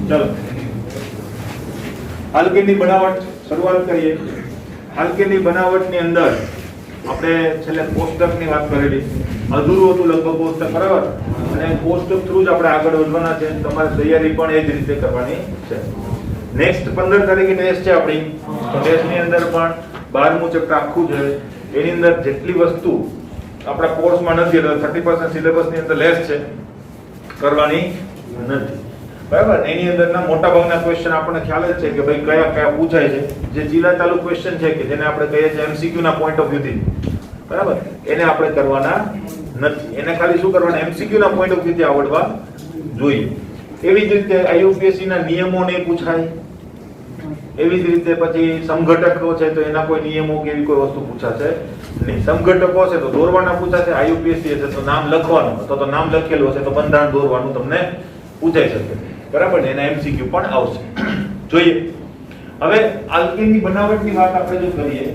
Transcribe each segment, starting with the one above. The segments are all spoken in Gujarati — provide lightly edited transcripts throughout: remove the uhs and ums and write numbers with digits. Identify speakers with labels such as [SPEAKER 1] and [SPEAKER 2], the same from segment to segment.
[SPEAKER 1] ચલો આલ્કેનની બનાવટ શરૂઆત કરીએ. આલ્કેનની બનાવટની અંદર આપણે છેલ્લે કોષ્ટકની વાત કરેલી, અધૂરું હતું લગભગ કોષ્ટક, બરાબર, અને કોષ્ટક થ્રુ જ આપણે આગળ વધવાના છે. તમારે તૈયારી પણ એ જ રીતે કરવાની છે. નેક્સ્ટ 15 તારીખે ટેસ્ટ છે આપણી, તો ટેસ્ટની અંદર પણ 12મું ચેપ્ટર આખું છે. એની અંદર જેટલી વસ્તુ આપણા કોર્સમાં નથી એટલે 30% સિલેબસની અંદર લેસ છે, કરવાની નથી, બરાબર. એની અંદરના મોટા ભાગના ક્વેશ્ચન આપણને ખ્યાલ જ છે કે ભાઈ કયા કયા પૂછાય છે. જે જિલ્લા તાલુક ક્વેશ્ચન છે કે જેને આપણે કહીએ છીએ MCQ ના પોઈન્ટ ઓફ વ્યૂ થી, બરાબર, એને આપણે કરવાના નથી. એને ખાલી શું કરવાના, MCQ ના પોઈન્ટ ઓફ વ્યૂ થી આવડવા જોઈએ. એવી જ રીતે IUPAC ના નિયમોને પૂછાય, એવી જ રીતે પછી સમઘટકો છે તો એના કોઈ નિયમો કે એવી કોઈ વસ્તુ પૂછાશે નહીં. સમઘટકો છે તો દોરવાના પૂછાશે, IUPAC છે તો નામ લખવાનું અથવા તો નામ લખેલું હશે તો બંધારણ દોરવાનું તમને પૂછાઈ શકે, બરાબર ને. એના MCQ પણ આવશે. જોઈએ હવે આલ્કેનની બનાવટની વાત આપણે જો કરીએ,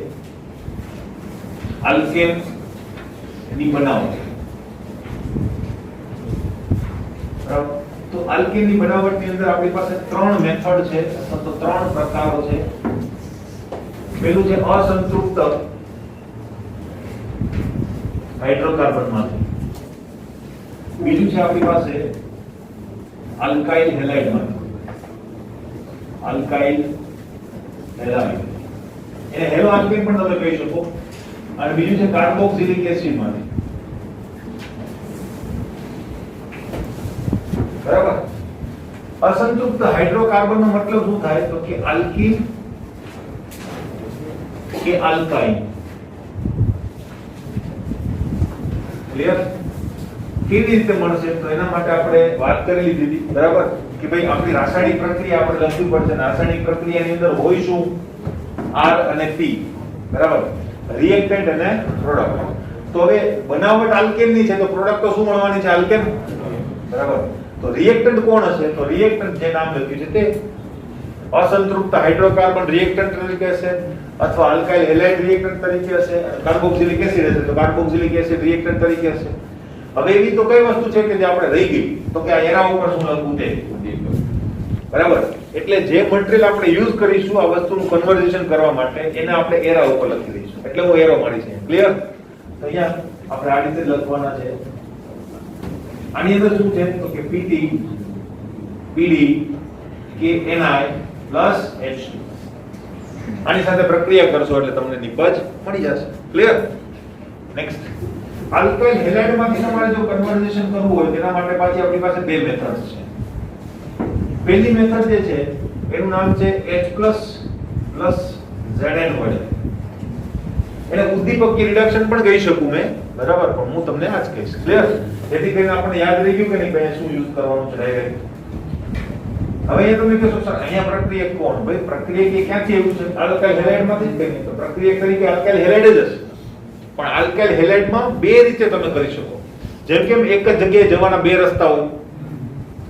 [SPEAKER 1] આલ્કેનની બનાવટ, બરાબર. તો આલ્કેનની બનાવટની અંદર આપણી પાસે 3 મેથડ છે અથવા તો 3 પ્રકારો છે. પહેલું છે અસંતૃપ્ત હાઇડ્રોકાર્બનમાંથી, બીજું છે આપણી પાસે આલ્કાઇલ હેલાઇડમાંથી, આલ્કાઇલ હેલાઇડ, એને હેલો આલ્કેન પણ તમે કહી શકો, અને બીજું છે કાર્બોક્સિલિક એસિડમાંથી, બરાબર. અસંતૃપ્ત હાઇડ્રોકાર્બનનો મતલબ શું થાય તો કે આલ્કીન કે આલ્કાઇન. ક્લિયર? કેવી રીતે મળશે તો એના માટે આપણે વાત કરી લીધી હતી, બરાબર, કે ભાઈ આપણી રાસાયણિક પ્રક્રિયા આપણે લખવી પડશે. રાસાયણિક પ્રક્રિયાની અંદર હોય શું, R અને P, બરાબર, રિએક્ટન્ટ અને પ્રોડક્ટ. તો હવે બનાવટ આલ્કેનની છે તો પ્રોડક્ટ તો શું મળવાની છે, આલ્કેન, બરાબર. તો રિએક્ટન્ટ કોણ હશે તો રિએક્ટન્ટ જે નામ લખ્યું છે તે અસંતૃપ્ત હાઇડ્રોકાર્બન રિએક્ટન્ટ તરીકે હશે, અથવા આલ્કાઇલ હેલાઇડ રિએક્ટન્ટ તરીકે હશે, કાર્બોક્સિલિક એસિડ હશે તો કાર્બોક્સિલિક એસિડ રિએક્ટન્ટ તરીકે હશે. હવે એવી તો કઈ વસ્તુ છે કે જે આપણે રહી ગઈ તો કે આ એરા ઉપર શું લખવું તે, બરાબર. એટલે જે મટીરીયલ આપણે યુઝ કરીશું આ વસ્તુનું કન્વર્ઝેશન કરવા માટે એને આપણે એરા ઉપર લખી દઈશું. એટલે હું એરો મારી છે, ક્લિયર? તો અહીંયા આપણે આ રીતે લખવાના છે. આની અંદર શું છે તો કે PT PD KNI plus H2. આની સાથે પ્રક્રિયા કરશો એટલે તમને નિપજ મળી જશે, ક્લિયર? નેક્સ્ટ આલ્કાઇલ હેલાઇડ માંથી તમારે જો કન્વર્ઝેશન કરવું હોય તેના માટે પાછી આપણી પાસે 2 મેથડ્સ છે. પહેલી મેથડ જે છે એનું નામ છે H+ Zn વડે. એને ઉદ્દીપકીય રિડક્શન પણ કહી શકું મેં, બરાબર, પણ હું તમને આજ કહીશ, ક્લિયર? જેથી કરીને આપણને યાદ રહી ગયું કે નહીં ભાઈ શું યુઝ કરવાનું છે ડાયરેક્ટ. હવે એ તમે કહેશો સર અહીંયા પ્રક્રિયક કોણ, ભાઈ પ્રક્રિયક એ ક્યાંથી આવ્યું છે, આલ્કાઇલ હેલાઇડમાંથી જ કંઈ તો પ્રક્રિયક તરીકે આલ્કાઇલ હેલાઇડ જ હશે. પણ આલ્કાઇલ હેલાઇડમાં 2 રીતે તમે કરી શકો. જેમ કે એક જ જગ્યાએ જવાના 2 રસ્તાઓ,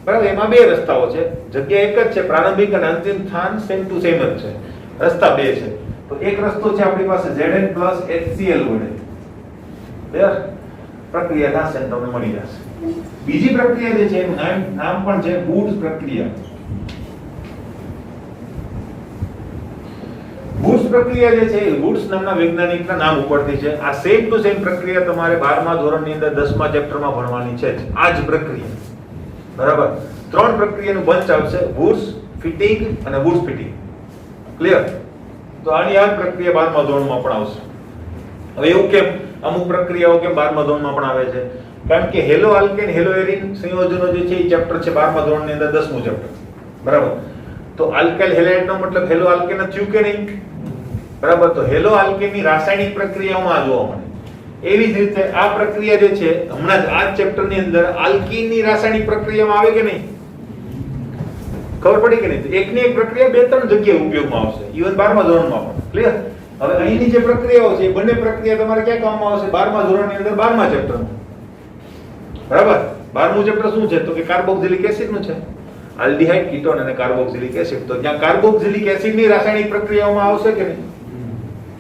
[SPEAKER 1] બરાબર, એમાં 2 રસ્તાઓ છે. જગ્યા એક જ છે, પ્રારંભિક અને અંતિમ સ્થાન સેમ ટુ સેમ જ છે, રસ્તા 2 છે. તો એક રસ્તો છે આપણી પાસે Zn પ્લસ HCl વડે, ક્લિયર? પ્રક્રિયા થશે તમને મળી જશે. બીજી પ્રક્રિયા જે છે એનું નામ પણ છે વુડ્સ પ્રક્રિયા. વુડ્સ પ્રક્રિયા જે છે વુડ્સ નામના વૈજ્ઞાનિકના નામ ઉપરથી છે. આ સેમ ટુ સેમ પ્રક્રિયા તમારે 12મા ધોરણની અંદર 10મા ચેપ્ટરમાં ભણવાની છે. આ જ પ્રક્રિયા, બરાબર. 3 પ્રક્રિયાનું બંચ આવશે, વુડ્સ ફિટિંગ અને વુડ્સ ફિટિંગ, ક્લિયર? તો આની આ પ્રક્રિયા 12મા ધોરણમાં પણ આવશે. હવે એવું કેમ અમુક પ્રક્રિયાઓ કેમ 12મા ધોરણમાં પણ આવે છે? કારણ કે હેલો આલ્કેન હેલો એરિન સંયોજનો જે છે એ ચેપ્ટર છે 12મા ધોરણની અંદર 10મું ચેપ્ટર, બરાબર. તો આલ્કાઇલ હેલાઇડ નો મતલબ હેલો આલ્કેન જ થયું કે નહીં, બરાબર. તો હેલો આલ્કેનની રાસાયણિક પ્રક્રિયાઓમાં જોવા મળે. એવી જ રીતે આ પ્રક્રિયા જે છે હમણાં જ આ ચેપ્ટરની અંદર આલ્કીનની રાસાયણિક પ્રક્રિયામાં આવે કે નહીં, ખબર પડી કે નહીં? તો એકની એક પ્રક્રિયા 2-3 જગ્યાએ ઉપયોગમાં આવશે, ઇવન 12મા ધોરણમાં પણ, ક્લિયર? હવે અહીંની જે પ્રક્રિયાઓ છે એ બંને પ્રક્રિયા તમારે ક્યાં કામમાં આવશે? 12મા ધોરણની અંદર 12મા ચેપ્ટરમાં, બરાબર. 12મું ચેપ્ટર શું છે તો કે કાર્બોક્સિલિક એસિડ નું છે, આલ્ડીહાઇડ, કીટોન અને કાર્બોક્સિલિક એસિડ. તો ત્યાં કાર્બોક્સિલિક એસિડની રાસાયણિક પ્રક્રિયાઓમાં આવશે કે નહીં,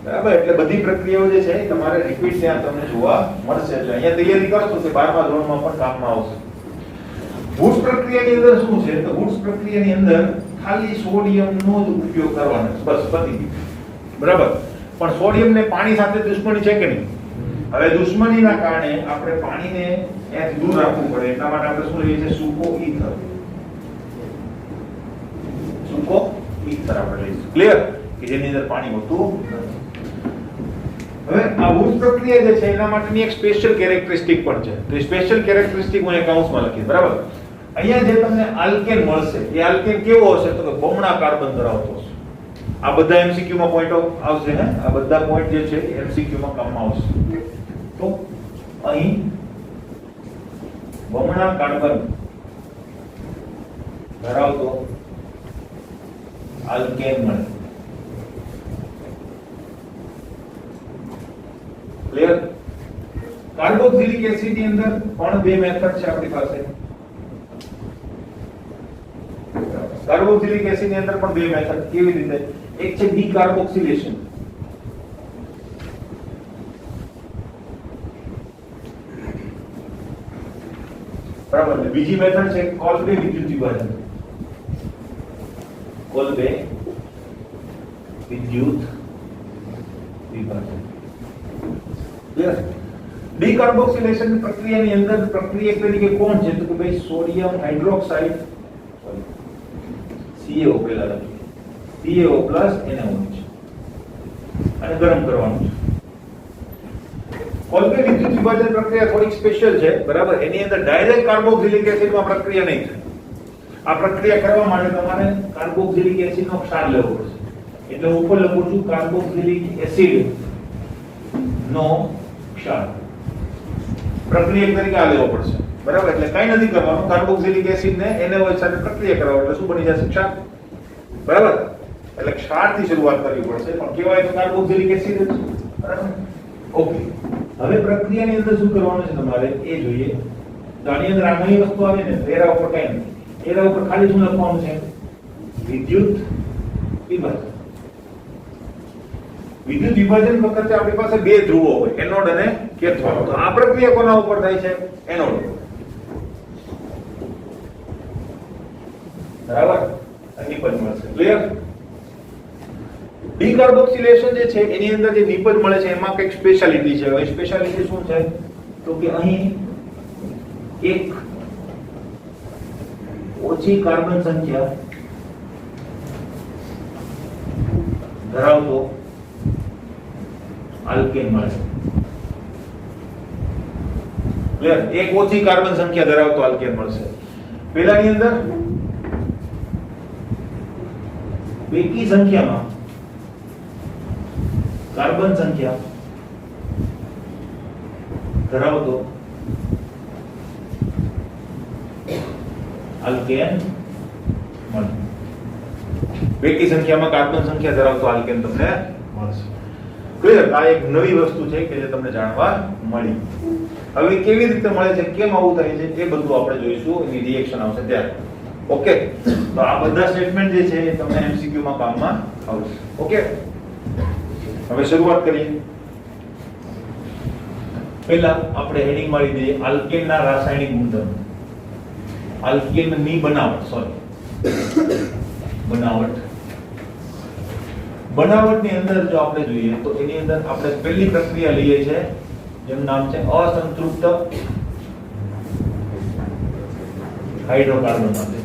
[SPEAKER 1] બરાબર. એટલે બધી પ્રક્રિયાઓ જે છે તમારે રિપીટ ત્યાં તમને જોવા મળશે. એટલે અહીંયા તૈયારી કરશો કે 12મા ધોરણમાં પણ કામમાં આવશે. વૂડ્સ પ્રક્રિયાની અંદર શું છે તો વૂડ્સ પ્રક્રિયાની અંદર ખાલી સોડિયમનો જ ઉપયોગ કરવાનો છે, બસ પતી ગયું. બરાબર. પણ સોડિયમને પાણી સાથે દુશ્મની છે કે નહીં? હવે દુશ્મનીના કારણે આપણે પાણીને ત્યાંથી દૂર રાખવું પડે, એટલા માટે આપણે શું લઈએ છીએ? સૂકો ઈથર. સૂકો ઈથર આપણે લઈશું. ક્લિયર? કે જેની અંદર પાણી હોતું નથી. હવે આ વૂડ્સ પ્રક્રિયા જે છે એના માટેની એક સ્પેશિયલ કેરેક્ટરિસ્ટિક પણ છે. તો એ સ્પેશિયલ કેરેક્ટરિસ્ટિક હું કૌંસમાં લખીશ. બરાબર. અહીંયા જે તમને આલ્કેન મળશે એ આલ્કેન કેવો હશે તો કે બમણા કાર્બન ધરાવતો હશે. આ બધા MCQ માં પોઈન્ટ આવશે હે, આ બધા પોઈન્ટ જે છે MCQ માં કામમાં આવશે. તો અહીં બમણા કાર્બન ધરાવતો આલ્કેન મળે. ક્લિયર? કાર્બોક્સિલિક એસિડ ની અંદર પણ બે મેથડ છે આપણી પાસે. કાર્બોક્સિલિક એસિડ ની અંદર પણ બે મેથડ. કેવી રીતે? એક છે ડીકાર્બોક્સિલેશન. બરાબર. બીજી મેથડ છે કોલ્બે વિદ્યુત વિભાજન. કોલ્બે વિદ્યુત વિભાજન. ડીકાર્બોક્સિલેશન પ્રક્રિયાની અંદર પ્રક્રિયા તરીકે કોણ છે તો કે ભાઈ સોડિયમ હાઇડ્રોક્સાઇડ CaO પેલા લખીએ CaO NaOH છે અને ગરમ કરવાનું છે. કોલ્બે વિદ્યુત વિભાજન પ્રક્રિયા થોડીક સ્પેશિયલ છે. બરાબર. એની અંદર ડાયરેક્ટ કાર્બોક્સિલિક એસિડમાં પ્રક્રિયા નહીં થાય. આ પ્રક્રિયા કરવા માટે તમારે કાર્બોક્સિલિક એસિડનો ક્ષાર લેવો પડશે. એટલે હું ઉપર લખું છું કાર્બોક્સિલિક એસિડ નો ક્ષાર. પ્રક્રિયા તરીકે આ લેવો પડશે. બરાબર. એટલે કઈ નથી કરવાનું, કાર્બોક્સિલિક એસિડ ને NaOH સાથે પ્રક્રિયા કરાવો એટલે શું બની જશે? ક્ષાર. બરાબર. એટલે ક્ષાર થી શરૂઆત કરવી પડશે, પણ કેવાય તો કાર્બોક્સિલિક એસિડ જ. બરાબર. ઓકે. હવે પ્રક્રિયાની અંદર શું કરવાનું છે તમારે એ જોઈએ. તો આની અંદર આ નવી વસ્તુ આવે ને એરા ઉપર કઈ નથી. એરા ઉપર ખાલી શું લખવાનું છે? વિદ્યુત વિભાજન. વિદ્યુત વિભાજન વખતે આપણી પાસે બે ધ્રુવો હોય, એનોડ અને કેથોડ. તો આ પ્રક્રિયા કોના ઉપર થાય છે? એનોડ. બરાબર. નિપજ મળશે. ક્લિયર? ડીકાર્બોક્સિલેશન જે છે એની અંદર જે નિપજ મળે છે એમાં કંઈક સ્પેશિયાલિટી છે. હવે સ્પેશિયાલિટી શું છે તો કે અહીં એક ઓછી કાર્બન સંખ્યા ધરાવતો આલ્કેન મળે. ક્લિયર? એક ઓછી કાર્બન સંખ્યા ધરાવતો આલ્કેન મળશે. પેલાની અંદર બેકી સંખ્યામાં કાર્બન સંખ્યા ધરાવતો આલ્કેન મળે. બેકી સંખ્યામાં કાર્બન સંખ્યા ધરાવતો આલ્કેન તમને મળશે. ક્લિયર? આ એક નવી વસ્તુ છે કે જે તમને જાણવા મળી. હવે કેવી રીતે મળે છે, કેમ આવું થાય છે એ બધું આપણે જોઈશું, એની રિએક્શન આવશે ત્યારે. ઓકે. તો આ બધા સ્ટેટમેન્ટ જે છે એ તમને MCQ માં કામમાં આવશે. ઓકે. હવે શરૂઆત કરીએ. પહેલા આપણે હેડિંગ મારી દઈએ આલ્કેનના રાસાયણિક ગુણધર્મો. આલ્કેનની બનાવટ, બનાવટની અંદર જો આપણે જોઈએ તો એની અંદર આપણે પહેલી પ્રક્રિયા લઈએ છે જેનું નામ છે અસંતૃપ્ત હાઇડ્રોકાર્બન માટે.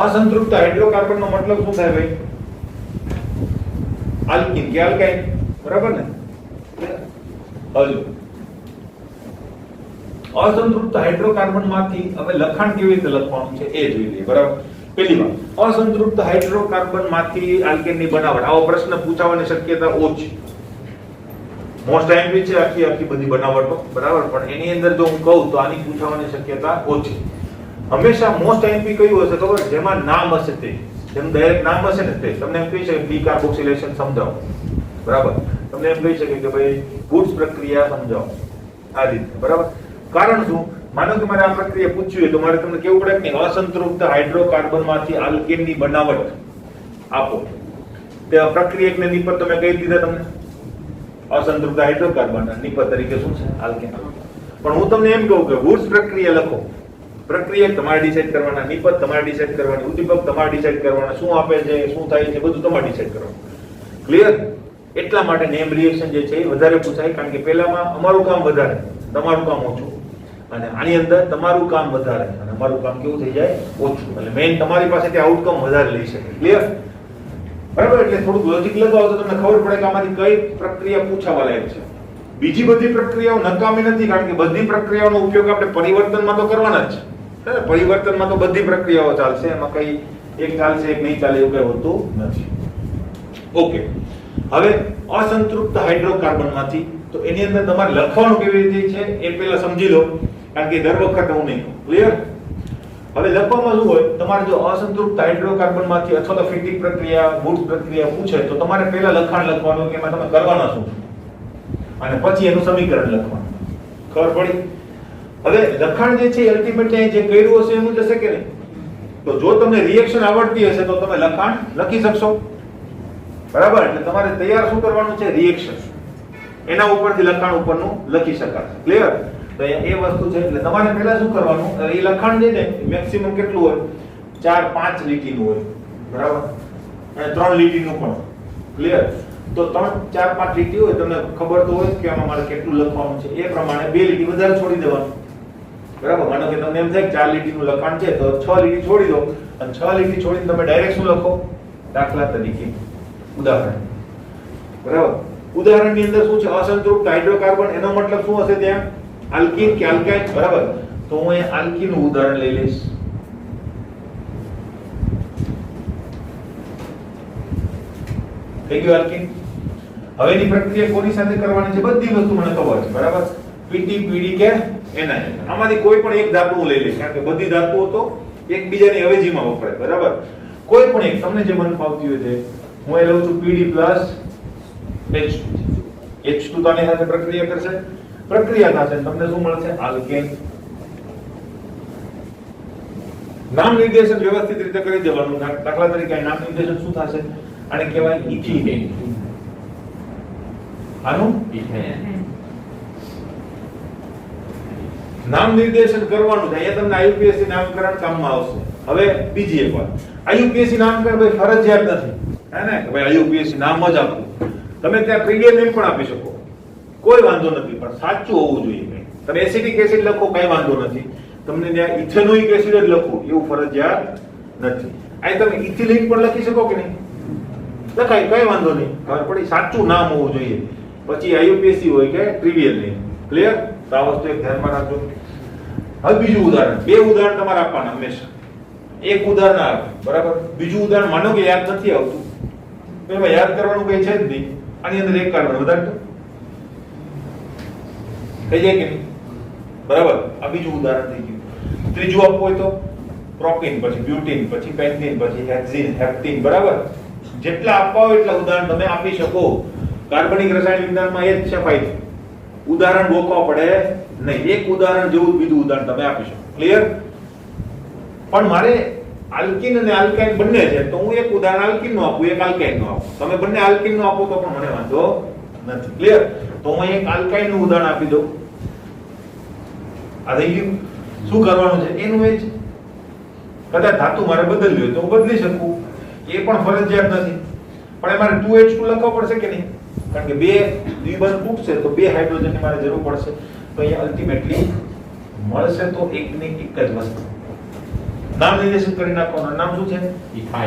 [SPEAKER 1] અસંતૃપ્ત હાઇડ્રોકાર્બન નો મતલબ શું થાય ભાઈ? આલ્કીન કે આલ્કાઇન. બરાબર ને? હજુ અસંતૃપ્ત હાઇડ્રોકાર્બન માંથી હવે લખાણ કેવી રીતે લખવાનું છે એ જોઈ લઈએ. બરાબર. પહેલી વાત, અસંતૃપ્ત હાઇડ્રોકાર્બન માંથી આલ્કેનની બનાવટ. આવો પ્રશ્ન પૂછાવાની શક્યતા ઓછી. મોસ્ટ આઈમ્પી છે આખી બધી બનાવટો. બરાબર. પણ એની અંદર જો હું કહું તો આની પૂછાવાની શક્યતા ઓછી. હંમેશા મોસ્ટ આઈમ્પી કયું હશે ખબર? જેમાં નામ હશે તે, જેમ ડાયરેક્ટ નામ હશે ને તે. તમને એમ કહી શકે ડીકાર્બોક્સિલેશન સમજાવો. બરાબર. તમને એમ કહી શકે કે ભાઈ વૂડ્સ પ્રક્રિયા સમજાવો. આ રીતે. બરાબર. કારણ શું? માનો કે મારે આ પ્રક્રિયા પૂછવી હોય તો મારે તમને કેવું પડે કે અસંતૃપ્ત હાઇડ્રોકાર્બન માંથી આલ્કેનની બનાવટ આપો. તે પ્રક્રિયા એકને નિપજ તમે કહી દીધા તમને. અસંતૃપ્ત હાઇડ્રોકાર્બન અને નિપજ તરીકે શું છે આલ્કેન. પણ હું તમને એમ કહું કે વુડ્સ પ્રક્રિયા લખો, પ્રક્રિયા તમારે ડિસાઈડ કરવાના, નિપજ તમારે ડિસાઈડ કરવાની, ઉદ્દીપક તમારે ડિસાઈડ કરવાના, શું આપે છે શું થાય છે બધું તમારે ડિસાઈડ કરવાનું. ક્લિયર? એટલા માટે નેમ રિએક્શન જે છે એ વધારે પૂછાય, કારણ કે પહેલામાં અમારું કામ વધારે, તમારું કામ ઓછું, અને આની અંદર તમારું કામ વધારે અને અમારું કામ કેવું થઈ જાય ઓછું. એટલે મેઈન તમારી પાસેથી આઉટકમ વધારે લઈ શકે. ક્લિયર? બરાબર? એટલે થોડુંક લોજિક લગાવો તો તમને ખબર પડે કે આમાંથી કઈ પ્રક્રિયા પૂછાવા લાયક છે. બીજી બધી પ્રક્રિયાઓ નકામી નથી, કારણ કે બધી પ્રક્રિયાઓનો ઉપયોગ આપણે પરિવર્તનમાં તો કરવાના જ છે. પરિવર્તનમાં તો બધી પ્રક્રિયાઓ ચાલશે, એમાં કઈ એક ચાલશે એક નહીં ચાલે એવું કઈ હોતું નથી. ઓકે, હવે અસંતૃપ્ત હાઇડ્રોકાર્બનમાંથી તો એની અંદર તમારે લખવાનું કેવી રીતે છે એ પહેલા સમજી લો, કારણ કે દર વખતે હું નહીં. ક્લિયર? હવે લખવામાં શું હોય, તમારે જો અસંતૃપ્ત હાઇડ્રોકાર્બનમાંથી અથવા તો ફિટિક પ્રક્રિયા વુડ્સ પ્રક્રિયા પૂછે તો તમારે પહેલા લખાણ લખવાનું કે એમાં તમે કરવાના શું અને પછી એનું સમીકરણ લખવાનું. ખબર પડી? હવે લખાણ જે છે અલ્ટિમેટલી જે કર્યું હશે એનું જશે કે નહીં? તો જો તમને રિએક્શન આવડતી હશે તો તમે લખાણ લખી શકશો. બરાબર? એટલે તમારે તૈયાર શું કરવાનું છે? રિએક્શન. એના ઉપરથી લખાણ ઉપરનું લખી શકાશે. ક્લિયર? તો એ વસ્તુ છે. એટલે તમારે પહેલા શું કરવાનું, એ લખાણ છે ને મેક્સિમમ કેટલું હોય? 4-5 લીટીનું હોય. બરાબર? અને 3 લીટીનું પણ. ક્લિયર? તો 3-4-5 લીટી હોય, તમને ખબર તો હોય કે આમાં મારે કેટલું લખવાનું છે, એ પ્રમાણે 2 લીટી વધારે છોડી દેવાનું. બરાબર? માનો કે તમને એમ થાય કે 4 લીટીનું લખાણ છે તો 6 લીટી છોડી દો, અને 6 લીટી છોડીને તમે ડાયરેક્ટ શું લખો? દાખલા તરીકે ઉદાહરણ. બરાબર? ઉદાહરણની અંદર શું છે? અસંતૃપ્ત હાઇડ્રોકાર્બન, એનો મતલબ શું હશે ત્યાં? આલ્કીન કે આલ્કાઇન. બરાબર? તો હું અહીં આલ્કીનનું ઉદાહરણ લઈ લઈશ. થઈ ગયું આલ્કીન. હવેની પ્રક્રિયા કોની સાથે કરવાની છે? બધી વસ્તુ મને ખબર છે. બરાબર? પીટી, પીડી કે એનઆઈ. આમાંથી કોઈ પણ એક ધાતુ હું લઈ લઈશ, કારણ કે બધી ધાતુઓ તો એકબીજાની અવેજીમાં વપરાય. બરાબર? કોઈ પણ એક તમને જે મન ફાવતી હોય છે. હું એ લઉં છું પીડી પ્લસ H2. H2 તો આની સાથે પ્રક્રિયા કરશે, પ્રક્રિયા થશે, તમને શું મળશે? આલ્કેન. નામ નિર્દેશન વ્યવસ્થિત રીતે કરી દેવાનું. દાખલા તરીકે નામ નિર્દેશન શું થશે? આને કહેવાય ઇથિન. આનું નામ નિર્દેશન કરવાનું છે. અહીંયા તમને આઈયુપીએસસી નામકરણ કામમાં આવશે. હવે બીજી એક વાત, આઈયુપીએસસી નામકરણ ભાઈ ફરજિયાત નથી, હે ને? કે ભાઈ આઈયુપીએસસી નામ જ આપવું. તમે ત્યાં પીડીએફ નેમ પણ આપી શકો, કોઈ વાંધો નથી, પણ સાચું હોવું જોઈએ. તમે એસિટિક એસિડ લખો, કઈ વાંધો નથી. તમને ત્યાં ઇથેનોઇક એસિડ જ લખો એવું ફરજિયાત નથી. અહીં તમે ઇથિલિન પણ લખી શકો કે નહીં? લખાય, કઈ વાંધો નહીં. ખબર પડી? સાચું નામ હોવું જોઈએ. પછી આઈયુપીએસસી હોય કે ટ્રિવિયલ નેમ. ક્લિયર? તો આ વસ્તુ એક ધ્યાનમાં રાખજો. હવે બીજું ઉદાહરણ, 2 ઉદાહરણ તમારે આપવાના હંમેશા. એક ઉદાહરણ આવે, બરાબર? બીજું ઉદાહરણ માનો કે યાદ નથી આવતું, તો એમાં યાદ કરવાનું કઈ છે જ નહીં. આની અંદર એક કારણ વધારે થઈ જાય કે નહીં? બરાબર? આ બીજું ઉદાહરણ થઈ ગયું. ત્રીજું આપવું હોય તો પ્રોપીન, પછી બ્યુટીન, પછી પેન્ટીન, પછી હેક્ઝીન, હેપ્ટીન. બરાબર? જેટલા આપવા હોય એટલા ઉદાહરણ તમે આપી શકો. કાર્બનિક રસાયણ વિજ્ઞાનમાં એ જ છે ફાયદો. ઉદાહરણ ગોખવા પડે નહીં. એક ઉદાહરણ જેવું બીજું ઉદાહરણ તમે આપી શકો. ક્લિયર? પણ મારે આલ્કીન અને આલ્કાઇન બંને છે, તો હું એક ઉદાહરણ આલ્કીન નું આપું, એક આલ્કાઇન નું આપું. તમે બંને આલ્કીન નું આપો તો પણ મને વાંધો નથી. ક્લિયર? તો હું એક આલ્કાઇન નું ઉદાહરણ આપી દઉં. આ થઈ ગયું. શું કરવાનું છે? એનું એ જ. કદાચ ધાતુ મારે બદલવી હોય તો હું બદલી શકું, એ પણ ફરજિયાત નથી. પણ એ મારે 2H2 લખવા પડશે કે નહીં? કારણ કે 2 દ્વિબંધ તૂટશે તો 2 હાઇડ્રોજનની મારે જરૂર પડશે. તો અહીંયા અલ્ટિમેટલી મળશે તો એકની એક જ વસ્તુ. નામ નિર્દેશન કરી નાખવાનું. નામ શું છે?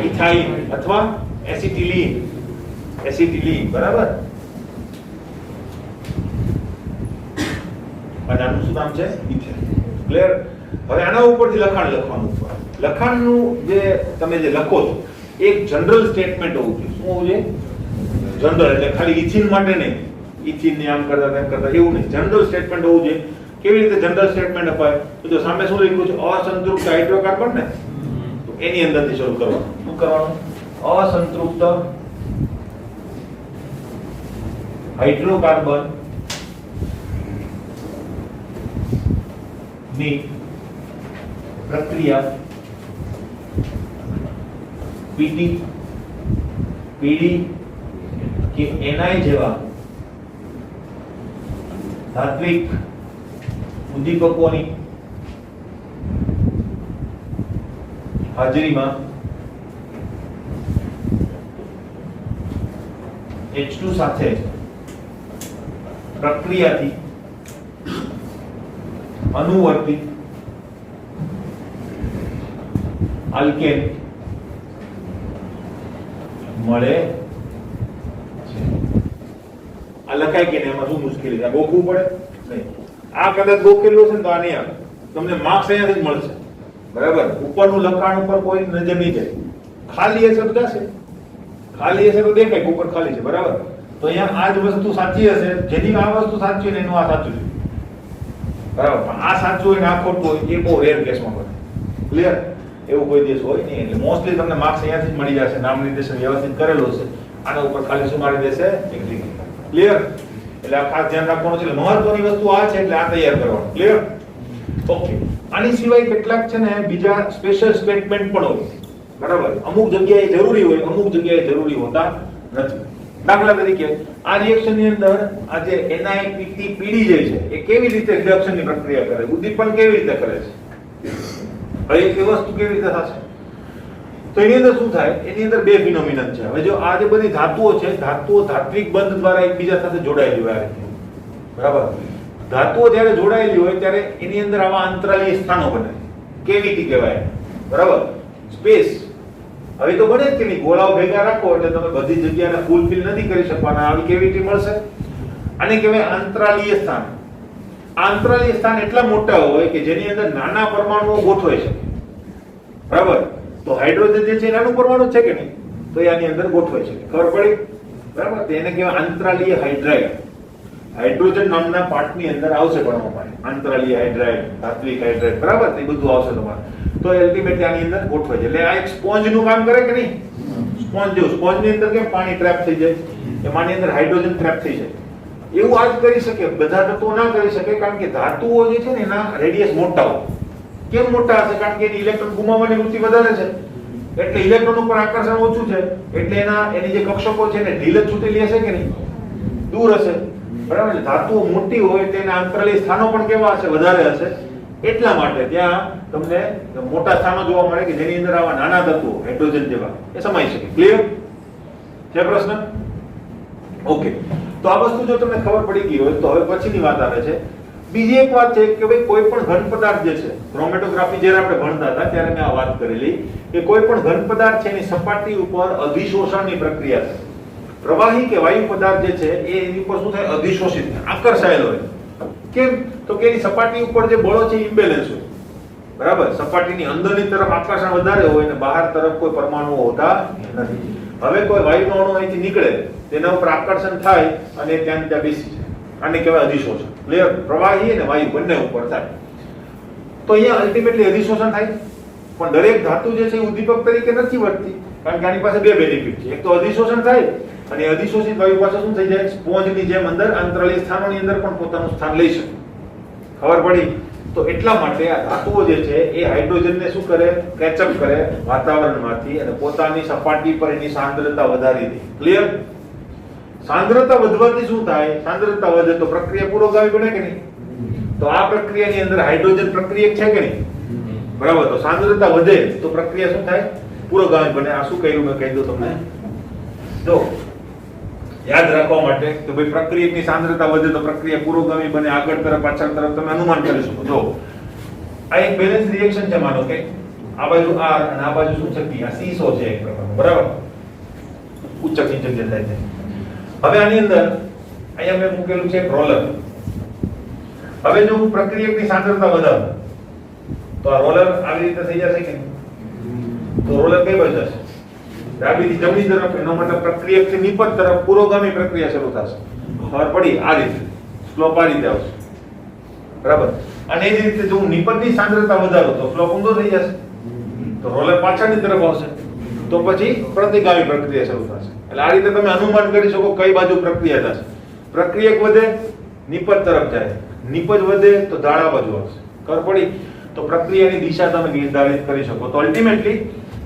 [SPEAKER 1] ઇથાઇન અથવા એસિટિલીન. એસિટિલીન. બરાબર? અને આનું શું નામ છે? ઇથેન. ક્લિયર? હવે આના ઉપરથી લખાણ લખવાનું. લખાણનું જે તમે જે લખો છો એક જનરલ સ્ટેટમેન્ટ હોવું જોઈએ. શું હોવું જોઈએ? જનરલ. એટલે ખાલી ઇથિન માટે નહીં, ઇથિન ને આમ કરતા તેમ કરતા એવું નહીં. જનરલ સ્ટેટમેન્ટ હોવું જોઈએ. કેવી રીતે જનરલ સ્ટેટમેન્ટ અપાય? તો જો સામે શું લખ્યું છે? અસંતૃપ્ત હાઇડ્રોકાર્બન ને, તો એની અંદરથી શરૂ કરવાનું. શું કરવાનું? અસંતૃપ્ત હાઇડ્રોકાર્બન ની પ્રક્રિયા પીટી, પીડી કે એનઆઈ જેવા ધાત્વિક ઉદ્દીપકોની હાજરીમાં H2 સાથે પ્રક્રિયાથી અનુવર્તિત આલ્કેન મળે છે. આ લખાય કે નહીં, એમાં શું મુશ્કેલી છે? ગોખવું પડે નહીં. આ કદાચ ગોખેલું હશે ને તો આ નહીં આવે, તમને માર્ક્સ અહીંયાથી જ મળશે. બરાબર, ઉપરનું લખાણ ઉપર કોઈ નજર નહીં જાય. ખાલી હશે તો જશે, ખાલી હશે તો દેખાય કે ઉપર ખાલી છે. બરાબર, તો અહીંયા આ જ વસ્તુ સાચી હશે, જેની આ વસ્તુ સાચી ને એનું આ સાચું છે. બરાબર, પણ આ સાચું હોય ને આ ખોટું હોય એ બહુ રેર કેસમાં બને. ક્લિયર? એવું કોઈ દિવસ હોય નહીં. એટલે મોસ્ટલી તમને માર્ક્સ અહીંયાથી જ મળી જશે. નામ નિર્દેશન વ્યવસ્થિત કરેલો છે, આના ઉપર ખાલી શું મારી દેશે? ક્લિયર? એટલે આ ખાસ ધ્યાન રાખવાનું છે. એટલે મહત્વની વસ્તુ આ છે, એટલે આ તૈયાર કરવાનું. ક્લિયર? ઓકે. આની સિવાય કેટલાક છે ને બીજા સ્પેશિયલ સ્ટેટમેન્ટ પણ હોય. બરાબર, અમુક જગ્યાએ જરૂરી હોય, અમુક જગ્યાએ જરૂરી હોતા નથી. દાખલા તરીકે આ રિએક્શન ની અંદર આ જે NiPT-PD જે છે એ કેવી રીતે રિડક્શન ની પ્રક્રિયા કરે, ઉદ્દીપન કેવી રીતે કરે છે, હવે એ વસ્તુ કેવી રીતે થશે? તો એની અંદર શું થાય? એની અંદર બે ફિનોમિનન છે. હવે જો આ જે બધી ધાતુઓ છે, ધાતુઓ ધાત્વિક બંધ દ્વારા એકબીજા સાથે જોડાયેલી હોય આ રીતે. બરાબર, ધાતુઓ જ્યારે જોડાયેલી હોય ત્યારે એની અંદર આવા અંતરાલીય સ્થાનો બને, કેવિટી કહેવાય. બરાબર, સ્પેસ. હવે તો બને જ કે નહીં, ગોળાઓ ભેગા રાખો એટલે તમે બધી જગ્યાને ફૂલફિલ નથી કરી શકવાના, આવી કેવિટી મળશે. આને કહેવાય અંતરાલીય સ્થાન. આ અંતરાલીય સ્થાન એટલા મોટા હોય કે જેની અંદર નાના પરમાણુઓ ગોઠવાઈ શકે. બરાબર, તો હાઇડ્રોજન જે છે નાનું પરમાણુ છે કે નહીં, તો એ આની અંદર ગોઠવાઈ શકે. ખબર પડી? બરાબર, તો એને કહેવાય અંતરાલીય હાઇડ્રાઇડ. હાઇડ્રોજન નામના પાર્ટની અંદર આવશે ભણવામાં, અંતરાલીય હાઇડ્રાઇડ, ધાત્વિક હાઇડ્રાઇડ. બરાબર, એ બધું આવશે તમારે. તો અલ્ટિમેટલી આની અંદર ગોઠવાય છે. એટલે આ એક સ્પોન્જ નું કામ કરે કે નહીં? સ્પોન્જ જેવું. સ્પોન્જ ની અંદર કેમ પાણી ટ્રેપ થઈ જાય, એમાંની અંદર હાઇડ્રોજન ટ્રેપ થઈ જાય. એવું આજ કરી શકે, બધા તત્વો ના કરી શકે, કારણ કે ધાતુઓ જે છે ને એના રેડિયસ મોટા હોય. કેમ મોટા હશે? કારણ કે એની ઇલેક્ટ્રોન ગુમાવવાની વૃત્તિ વધારે છે, એટલે ઇલેક્ટ્રોન ઉપર આકર્ષણ ઓછું છે, એટલે એની જે કક્ષકો છે ને ઢીલ જ છૂટેલી હશે કે નહીં, દૂર હશે. બરાબર, ધાતુઓ મોટી હોય તેના અંતરાલી સ્થાનો પણ કેવા હશે? વધારે હશે. એટલા માટે ત્યાં તમને મોટા સ્થાનો જોવા મળે કે જેની અંદર આવા નાના તત્વો હાઇડ્રોજન જેવા એ સમાઈ શકે. ક્લિયર છે પ્રશ્ન? ઓકે. તો આ વસ્તુ જો તમને ખબર પડી ગઈ હોય તો હવે પછીની વાત આવે છે. બીજી એક વાત છે કે ભાઈ કોઈ પણ ઘન પદાર્થ જે છે, ક્રોમેટોગ્રાફી જ્યારે આપણે ભણતા હતા ત્યારે મેં આ વાત કરેલી કે કોઈ પણ ઘન પદાર્થ છે એની સપાટી ઉપર અધિશોષણની પ્રક્રિયા થાય. પ્રવાહી કે વાયુ પદાર્થ જે છે એ એની ઉપર શું થાય? અધિશોષિત થાય, આકર્ષાયેલો હોય. કેમ? તો કે એની સપાટી ઉપર જે બળો છે ઇમ્બેલેન્સ હોય. બરાબર, સપાટીની અંદરની તરફ આકર્ષણ વધારે હોય અને બહાર તરફ કોઈ પરમાણુઓ હોતા નથી. હવે કોઈ વાયુનો અણુ અહીંથી નીકળે, તેના ઉપર આકર્ષણ થાય અને ત્યાં બેસી જાય. આને કહેવાય અધિશોષણ. ક્લિયર? પ્રવાહી અને વાયુ બંને ઉપર થાય. તો અહીંયા અલ્ટિમેટલી અધિશોષણ થાય. પણ દરેક ધાતુ જે છે એ ઉદ્દીપક તરીકે નથી વર્તતી, કારણ કે આની પાસે બે બેનિફિટ છે. એક તો અધિશોષણ થાય અને અધિશોષિત વાયુ પાસે શું થઈ જાય? સ્પોન્જની જેમ અંદર અંતરાલી સ્થાનોની અંદર પણ પોતાનું સ્થાન લઈ શકે. ખબર પડી? તો એટલા માટે આ ધાતુઓ જે છે એ હાઇડ્રોજનને શું કરે? કેચઅપ કરે વાતાવરણમાંથી અને પોતાની સપાટી પર એની સાંદ્રતા વધારી દે. ક્લિયર? સાંદ્રતા વધવાથી શું થાય? સાંદ્રતા વધે તો પ્રક્રિયા પુરોગામી બને કે નહીં? તો આ પ્રક્રિયાની અંદર હાઇડ્રોજન પ્રક્રિયક છે કે નહીં? બરાબર, તો સાંદ્રતા વધે તો પ્રક્રિયા શું થાય? પુરોગામી બને. આ શું કહ્યું મેં કહી દઉં તમને. જો યાદ રાખવા માટે કે ભાઈ પ્રક્રિયકની સાંદ્રતા વધે તો પ્રક્રિયા પુરોગામી બને, આગળ તરફ પાછળ તરફ તમે અનુમાન કરી શકો. જો આ એક બેલેન્સ રિએક્શન છે, માનો કે આ બાજુ R અને આ બાજુ શું છે? P. આ સીસો છે એક પ્રકારનો. બરાબર, ઉચ્ચ ખીંચક જે થાય છે. હવે આની અંદર અહીંયા મેં મૂકેલું છે રોલર. હવે જો હું પ્રક્રિયકની સાંદ્રતા વધારું તો આ રોલર આવી રીતે થઈ જશે કે નહીં? તો રોલર કઈ બાજુ જશે? ડાબીથી જમણી તરફ. એનો મતલબ પ્રક્રિયકથી નિપજ તરફ પુરોગામી પ્રક્રિયા શરૂ થશે. ખબર પડી? આ રીતે સ્લોપ આ રીતે આવશે. બરાબર, અને એ જ રીતે જો હું નિપજની સાંદ્રતા વધારું તો સ્લોપ ઊંધો થઈ જશે, તો રોલર પાછળની તરફ આવશે, તો પછી પ્રતિગામી પ્રક્રિયા શરૂ થશે. એટલે આ રીતે તમે અનુમાન કરી શકો કઈ બાજુ પ્રક્રિયા થશે. પ્રક્રિયક વધે નિપજ તરફ જાય, નિપજ વધે તો ધારા બાજુ આવશે. ખબર પડી? તો પ્રક્રિયાની દિશા તમે નિર્ધારિત કરી શકો. તો અલ્ટિમેટલી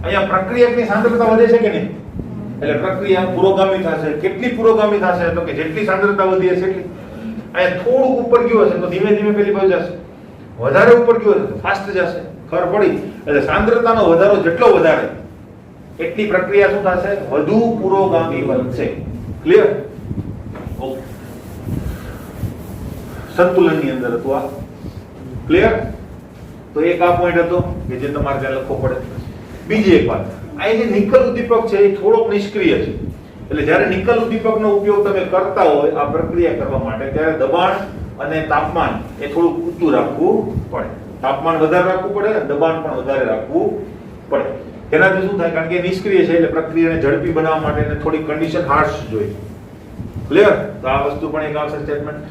[SPEAKER 1] અહીંયા પ્રક્રિયકની સાંદ્રતા વધે છે કે નહીં? એટલે પ્રક્રિયા પુરોગામી થશે. કેટલી પુરોગામી થશે? તો કે જેટલી સાંદ્રતા વધી હશે એટલી. અહીંયા થોડુંક ઉપર ગયો હશે તો ધીમે ધીમે પેલી બાજુ જશે, વધારે ઉપર ગયો હશે તો ફાસ્ટ જશે. ખબર પડી? એટલે સાંદ્રતાનો વધારો જેટલો વધારે એટલી પ્રક્રિયા શું થશે? વધુ પુરોગામી બનશે. ક્લિયર? ઓકે. સંતુલનની અંદર હતું આ. ક્લિયર? તો એક આ પોઈન્ટ હતો કે જે તમારે ત્યાં લખવો પડે. બીજી એક વાત, આ જે નિકલ ઉદ્દીપક છે એ થોડોક નિષ્ક્રિય છે. એટલે જ્યારે નિકલ ઉદ્દીપકનો ઉપયોગ તમે કરતા હોય આ પ્રક્રિયા કરવા માટે ત્યારે દબાણ અને તાપમાન એ થોડું ઊંચું રાખવું પડે. તાપમાન વધારે રાખવું પડે અને દબાણ પણ વધારે રાખવું પડે. એનાથી શું થાય? કારણ કે નિષ્ક્રિય છે એટલે પ્રક્રિયાને ઝડપી બનાવવા માટે એને થોડી કન્ડિશન હાર્શ જોઈએ. ક્લિયર? તો આ વસ્તુ પણ એક આવશે સ્ટેટમેન્ટ.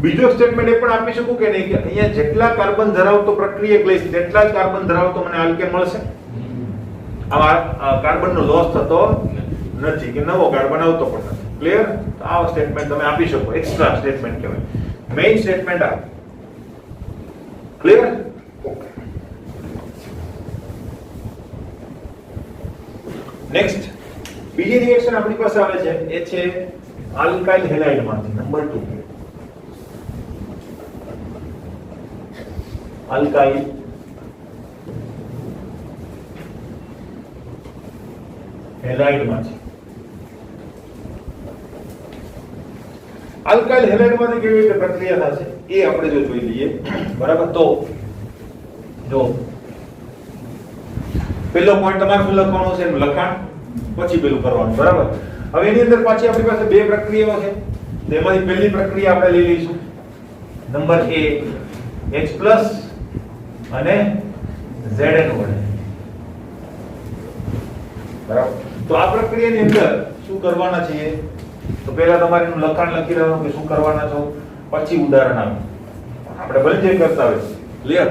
[SPEAKER 1] બીજો સ્ટેટમેન્ટ એ પણ આપી શકું કે નહીં કે અહીંયા જેટલા કાર્બન ધરાવતો પ્રક્રિયક લઈશ તેટલા જ કાર્બન ધરાવતો મને આલ્કેન મળશે. આમાં કાર્બનનો લોસ થતો નથી કે નવો કાર્બન આવતો પણ નથી. ક્લિયર? તો આ સ્ટેટમેન્ટ તમે આપી શકો. એક્સ્ટ્રા સ્ટેટમેન્ટ કહેવાય. મેઇન સ્ટેટમેન્ટ આ. ક્લિયર? ઓકે. નેક્સ્ટ બીજી રિએક્શન આપણી પાસે આવે છે એ છે આલ્કાઇલ હેલાઇડ માંથી નંબર 2. આલ્કાઇલ હેલાઇડ માંથી આલ્કાઇલ હેલાઇડ માંથી કેવી રીતે પ્રક્રિયા થશે એ આપણે જો જોઈ લઈએ. બરાબર? તો જો પહેલો પોઈન્ટ તમારે શું લખવાનું છે એનું લખાણ, પછી પેલું કરવાનું. બરાબર? હવે એની અંદર પાછી આપણી પાસે બે પ્રક્રિયાઓ છે. તેમાંથી પહેલી પ્રક્રિયા આપણે લઈ લઈશું નંબર A H+ અને Zn વડે. બરાબર? તો આ પ્રક્રિયાની અંદર શું કરવાના છે? તો પહેલા તમારે એનું લખાણ લખી લેવાનું કે શું કરવાના છો, પછી ઉદાહરણ આપો. આપણે ભલે જે કરતા હોય. ક્લિયર?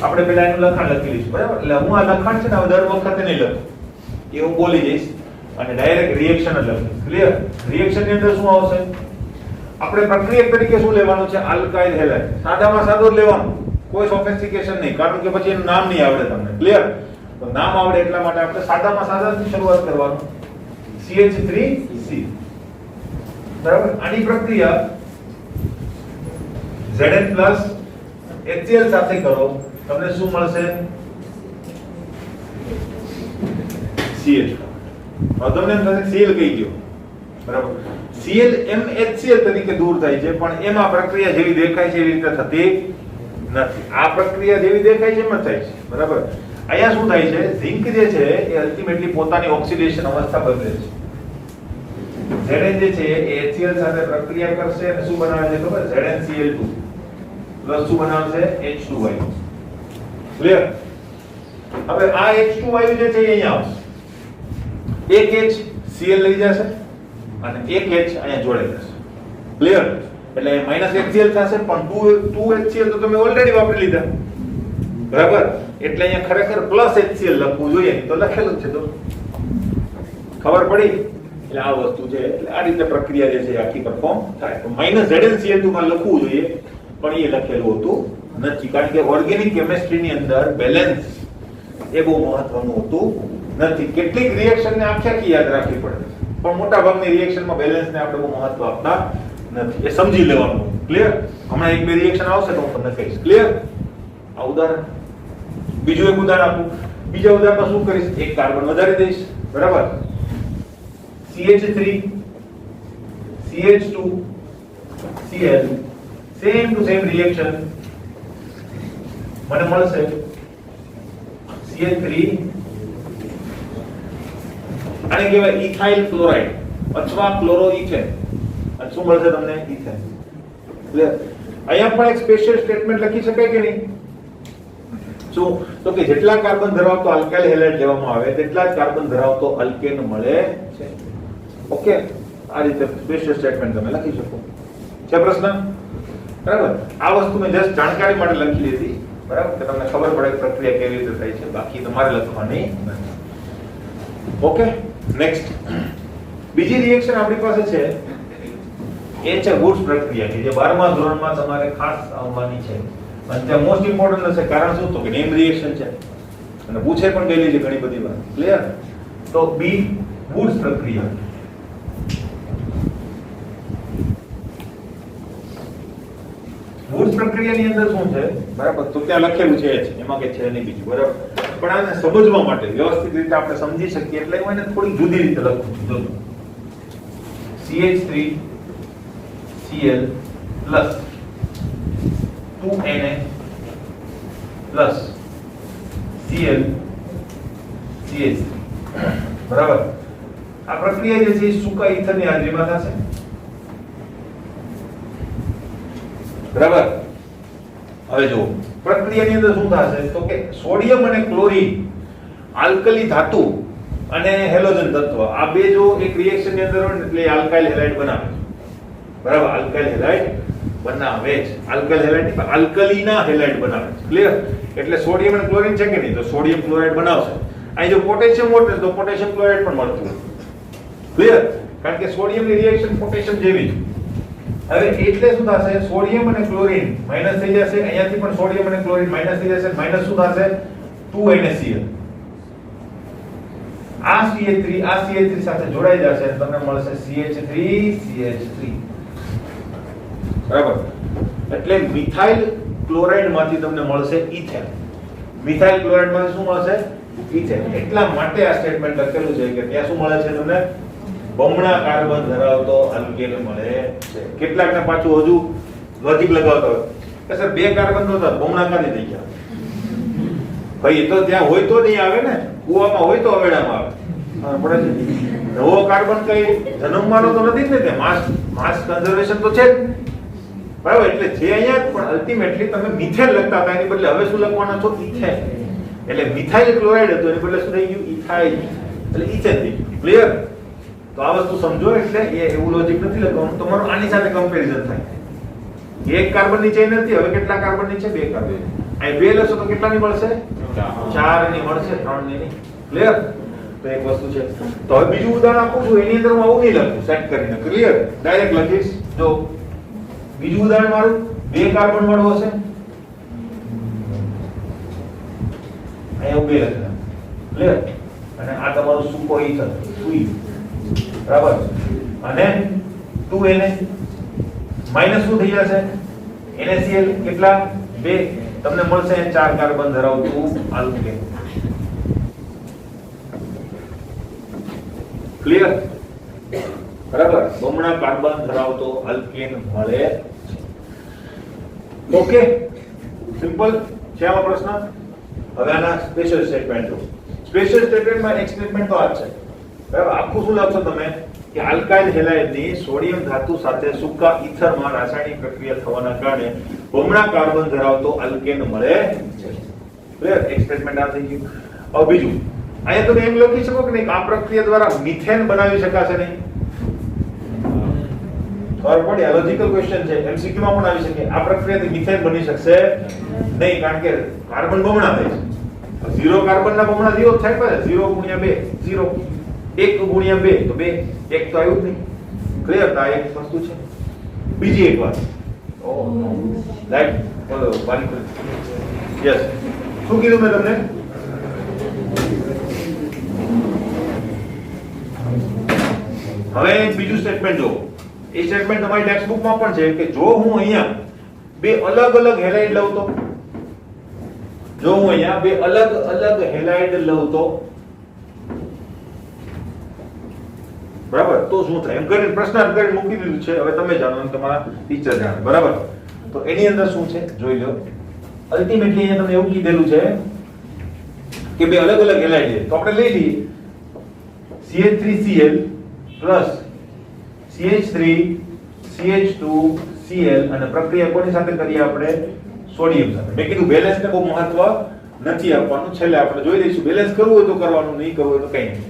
[SPEAKER 1] આપણે પહેલા એનું લખાણ લખી લઈશું. બરાબર? એટલે હું આ લખાણ છે ને દર વખતે નહીં લખું, એ હું બોલી જઈશ અને ડાયરેક્ટ રિએક્શન જ લખું. ક્લિયર? રિએક્શન ની અંદર શું આવશે? આપણે પ્રક્રિયક તરીકે શું લેવાનું છે? Alkyl halide. સાદામાં સાદો જ લેવાનું, કોઈ સોફિસ્ટિકેશન નહીં, કારણ કે પછી એનું નામ નહીં આવડે તમને. ક્લિયર? તો નામ આવડે એટલા માટે આપણે સાદામાં સાદાથી શરૂઆત કરવાનું. CH3C. બરાબર? આની પ્રક્રિયા Zn પ્લસ HCl સાથે કરો, તમને શું મળશે? Cl. તમને એમ થશે Cl કઈ ગયો. બરાબર? Cl MHCl તરીકે દૂર થાય છે, પણ એમાં પ્રક્રિયા જેવી દેખાય છે એવી રીતે થતી નથી. આ પ્રક્રિયા જેવી દેખાય છે એમ જ થાય છે. બરાબર? અહીંયા શું થાય છે? ઝિંક જે છે એ અલ્ટિમેટલી પોતાની ઓક્સિડેશન અવસ્થા બદલે છે. Zn જે છે એ HCl સાથે પ્રક્રિયા કરશે અને શું બનાવે છે ખબર? ZnCl2 પ્લસ શું બનાવશે? H2 વાયુ. ક્લિયર? હવે આ H2 વાયુ જે છે એ અહીંયા આવશે. એક H Cl લઈ જશે અને એક H અહીંયા જોડે જશે. ક્લિયર? એટલે -HCl થશે, પણ 2HCl તો તમે ઓલરેડી વાપરી લીધા. બરાબર? એટલે અહીંયા ખરેખર +HCl લખવું જોઈએ, તો લખેલું છે. તો ખબર પડી? એટલે આ વસ્તુ છે. એટલે આ રીતે પ્રક્રિયા જે છે આખી પરફોર્મ થાય. તો -ZnCl2 માં લખવું જોઈએ, પણ એ લખેલું હતું નથી, કારણ કે ઓર્ગેનિક કેમિસ્ટ્રીની અંદર બેલેન્સ એ બહુ મહત્વનું હોતું નથી. કેટલીક રિએક્શન ને આખી યાદ રાખવી પડે, પણ મોટા ભાગની રિએક્શનમાં બેલેન્સને આપણે બહુ મહત્વ આપતા નથી. એ સમજી લેવાનું. ક્લિયર? હમણાં એક બે રિએક્શન આવશે તો હું તમને કહીશ. ક્લિયર? આ ઉદાહરણ. બીજું એક ઉદાહરણ આપું. બીજા ઉદાહરણમાં શું કરીશ? એક કાર્બન વધારી દઈશ. બરાબર? CH3 CH2 Cl same to same reaction મને મળશે CH3 આને કહેવાય ઇથાઇલ ક્લોરાઇડ અથવા ક્લોરોઇથેન. અને શું મળશે તમને? ઇથેન. ક્લિયર? અહીંયા પણ એક સ્પેશિયલ સ્ટેટમેન્ટ લખી શકાય કે નહીં? શું? તો કે જેટલા કાર્બન ધરાવતો આલ્કાઇલ હેલાઇડ લેવામાં આવે તેટલા જ કાર્બન ધરાવતો આલ્કેન મળે છે. ઓકે? આ રીતે સ્પેશિયલ સ્ટેટમેન્ટ તમે લખી શકો. છે પ્રશ્ન? બરાબર? આ વસ્તુ મેં જસ્ટ જાણકારી માટે લખી લીધી. બરાબર? કે તમને ખબર પડે પ્રક્રિયા કેવી રીતે થાય છે, બાકી તમારે લખવાની નથી. ઓકે? નેક્સ્ટ બીજી રિએક્શન આપણી પાસે છે એ છે વુડ્સ પ્રક્રિયા, કે જે 12મા ધોરણમાં તમારે ખાસ આવવાની છે અને ત્યાં મોસ્ટ ઇમ્પોર્ટન્ટ હશે. કારણ શું? તો કે નેમ રિએક્શન છે અને પૂછે પણ ગયેલી છે ઘણી બધી વાર. ક્લિયર? તો બી વુડ્સ પ્રક્રિયા. પ્રક્રિયાની અંદર શું છે બરાબર, તો ત્યાં લખેલું છે જ, એમાં કે છે નહીં બીજું બરાબર. પણ આને સમજવા માટે વ્યવસ્થિત રીતે આપણે સમજી શકીએ એટલે હું એને થોડી જુદી રીતે લખું છું. જો CH3Cl plus 2Na plus Cl CH3 બરાબર. આ પ્રક્રિયા જે છે એ સૂકા ઈથરની હાજરીમાં થશે બરાબર. હવે જો પ્રક્રિયાની અંદર શું થશે તો કે સોડિયમ અને ક્લોરીન આલ્કલી ધાતુ અને હેલોજન તત્વ આ બે જો એક રિએક્શનની અંદર હોય ને એટલે આલ્કાઇલ હેલાઇડ બનાવે બરાબર. આલ્કાઇલ હેલાઇડ બનાવે છે, આલ્કાઇલ હેલાઇડ નહીં પણ આલ્કલીના હેલાઇડ બનાવે છે. ક્લિયર? એટલે સોડિયમ અને ક્લોરીન છે કે નહીં, તો સોડિયમ ક્લોરાઇડ બનાવશે. અહીં જો પોટેશિયમ હોત તો પોટેશિયમ ક્લોરાઇડ પણ મળતું. ક્લિયર? કારણ કે સોડિયમની રિએક્શન પોટેશિયમ જેવી છે. હવે એટલે શું થશે, સોડિયમ અને ક્લોરીન માઈનસ થઈ જશે, અહીંયાથી પણ સોડિયમ અને ક્લોરીન માઈનસ થઈ જશે, માઈનસ શું થશે 2NaCl. આ CH3 આ CH3 સાથે જોડાઈ જશે અને તમને મળશે CH3CH3 બરાબર. એટલે મિથાઇલ ક્લોરાઇડ માંથી તમને મળશે ઇથેન. મિથાઇલ ક્લોરાઇડ માંથી શું મળશે, ઇથેન. એટલા માટે આ સ્ટેટમેન્ટ લખેલું છે કે ત્યાં શું મળે છે તમને, બમણા કાર્બન ધરાવતો આલ્કેન મળે છે. કેટલાકને પાછું હજુ લોજિક લગાવતો હોય કે સર બે કાર્બન તો હતા, બમણા કાઢી દઈ ગયા. ભાઈ એ તો ત્યાં હોય તો નહીં આવે ને, કુવામાં હોય તો અવેડામાં આવે. પડે છે નવો કાર્બન કઈ જન્મવાનો તો નથી જ ને, ત્યાં માસ કન્ઝર્વેશન તો છે જ બરાબર. એટલે જે અહીંયા પણ અલ્ટિમેટલી તમે મિથેન લખતા હતા એની બદલે હવે શું લખવાના છો, ઇથેન. એટલે મિથાઇલ ક્લોરાઇડ હતો એની બદલે શું થઈ ગયું, ઇથાઇલ, એટલે ઇથેન થઈ ગયું. ક્લિયર? તો આ વસ્તુ સમજો. એટલે એ એવું લોજિક નથી લખવાનું, તમારું આની સાથે કમ્પેરિઝન થાય. એક કાર્બન ની ચેઇન હતી, હવે કેટલા કાર્બન ની છે, બે કાર્બન. અહીં બે લેશો તો કેટલાની મળશે, 4 ની મળશે, 3 ની નહીં. ક્લિયર? તો એક વસ્તુ છે. તો હવે બીજું ઉદાહરણ આપું છું, એની અંદર હું આવું નહીં લખું સેટ કરીને. ક્લિયર? ડાયરેક્ટ લખીશ. જો બીજું ઉદાહરણ મારું બે કાર્બન વાળું હશે, અહીંયા બે લખેલા. ક્લિયર? અને આ તમારું સૂકો ઈથર સુઈ બરાબર. અને 2Na માઈનસ શું થઈ જશે, NaCl કેટલા, 2. તમને મળશે 4 કાર્બન ધરાવતું આલ્કેન. ક્લિયર? બરાબર. બમણા કાર્બન ધરાવતો આલ્કેન મળે છે. ઓકે, સિમ્પલ છે આમાં પ્રશ્ન. હવે આના સ્પેશિયલ સ્ટેટમેન્ટ જો. સ્પેશિયલ સ્ટેટમેન્ટમાં એક સ્ટેટમેન્ટ તો આ છે બરાબર. આખું શું લખશો તમે કે આલ્કાઇલ હેલાઇડની સોડિયમ ધાતુ સાથે સૂકા ઈથરમાં રાસાયણિક પ્રક્રિયા થવાના કારણે બમણા કાર્બન ધરાવતો આલ્કેન મળે છે. ક્લિયર? એક સ્ટેટમેન્ટ આ થઈ ગયું. હવે બીજું અહીંયા તમે એમ લખી શકો કે નહીં, આ પ્રક્રિયા દ્વારા મિથેન બનાવી શકાશે નહીં. ખબર પડી? આ લોજિકલ ક્વેશ્ચન છે, MCQ માં પણ આવી શકે. આ પ્રક્રિયાથી મિથેન બની શકશે નહીં, કારણ કે કાર્બન બમણા થાય છે. 0 કાર્બન ના બમણા 0 થાય પડે. 0 ગુણ્યા 2 0, 1 ગુણ્યા 2 તો 2, 1 તો આવ્યું જ નહીં. ક્લિયર? આ એક વસ્તુ છે. બીજી એક વાત, ઓહ રાઈટ, બોલો બારી કરી. યસ, શું કીધું મેં તમને? હવે બીજું સ્ટેટમેન્ટ જો. એ સ્ટેટમેન્ટ તમારી ટેક્સ્ટ બુકમાં પણ છે કે જો હું અહીંયા બે અલગ અલગ હેલાઇડ લઉં તો, જો હું અહીંયા બે અલગ અલગ હેલાઇડ લઉં તો બરાબર, તો શું થાય એમ કરીને પ્રશ્નાર્થ કરીને મૂકી દીધું છે. હવે તમે જાણો અને તમારા ટીચર જાણે બરાબર. તો એની અંદર શું છે જોઈ લો. અલ્ટિમેટલી અહીંયા તમને એવું કીધેલું છે કે બે અલગ અલગ હેલાઇડ છે, તો આપણે લઈ લઈએ CH3Cl પ્લસ CH3 CH2Cl અને પ્રક્રિયા કોની સાથે કરીએ આપણે, સોડિયમ સાથે. મેં કીધું બેલેન્સ ને બહુ મહત્વ નથી આપવાનું, છેલ્લે આપણે જોઈ લઈશું. બેલેન્સ કરવું હોય તો કરવાનું, નહીં કરવું હોય તો કંઈ નહીં.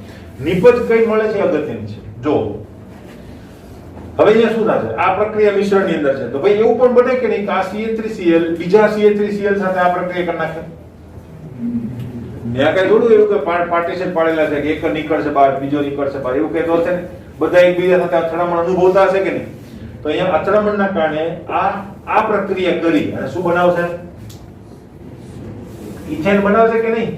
[SPEAKER 1] નિપજ કઈ મળે છે અગત્યની છે. જો હવે અહીંયા શું થશે, આ પ્રક્રિયા મિશ્રણની અંદર છે, તો ભાઈ એવું પણ બને કે નહીં કે આ CH3Cl બીજા CH3Cl સાથે આ પ્રક્રિયા કરી નાખે. ત્યાં કઈ થોડું એવું કે પાર્ટીશન પાડેલા છે કે એક નીકળશે બહાર, બીજો નીકળશે બહાર, એવું કઈ તો હશે ને. બધા એકબીજા સાથે અથડામણ અનુભવતા હશે કે નહીં. તો અહીંયા અથડામણના કારણે આ પ્રક્રિયા કરી અને શું બનાવશે, ઇથેન બનાવશે કે નહીં.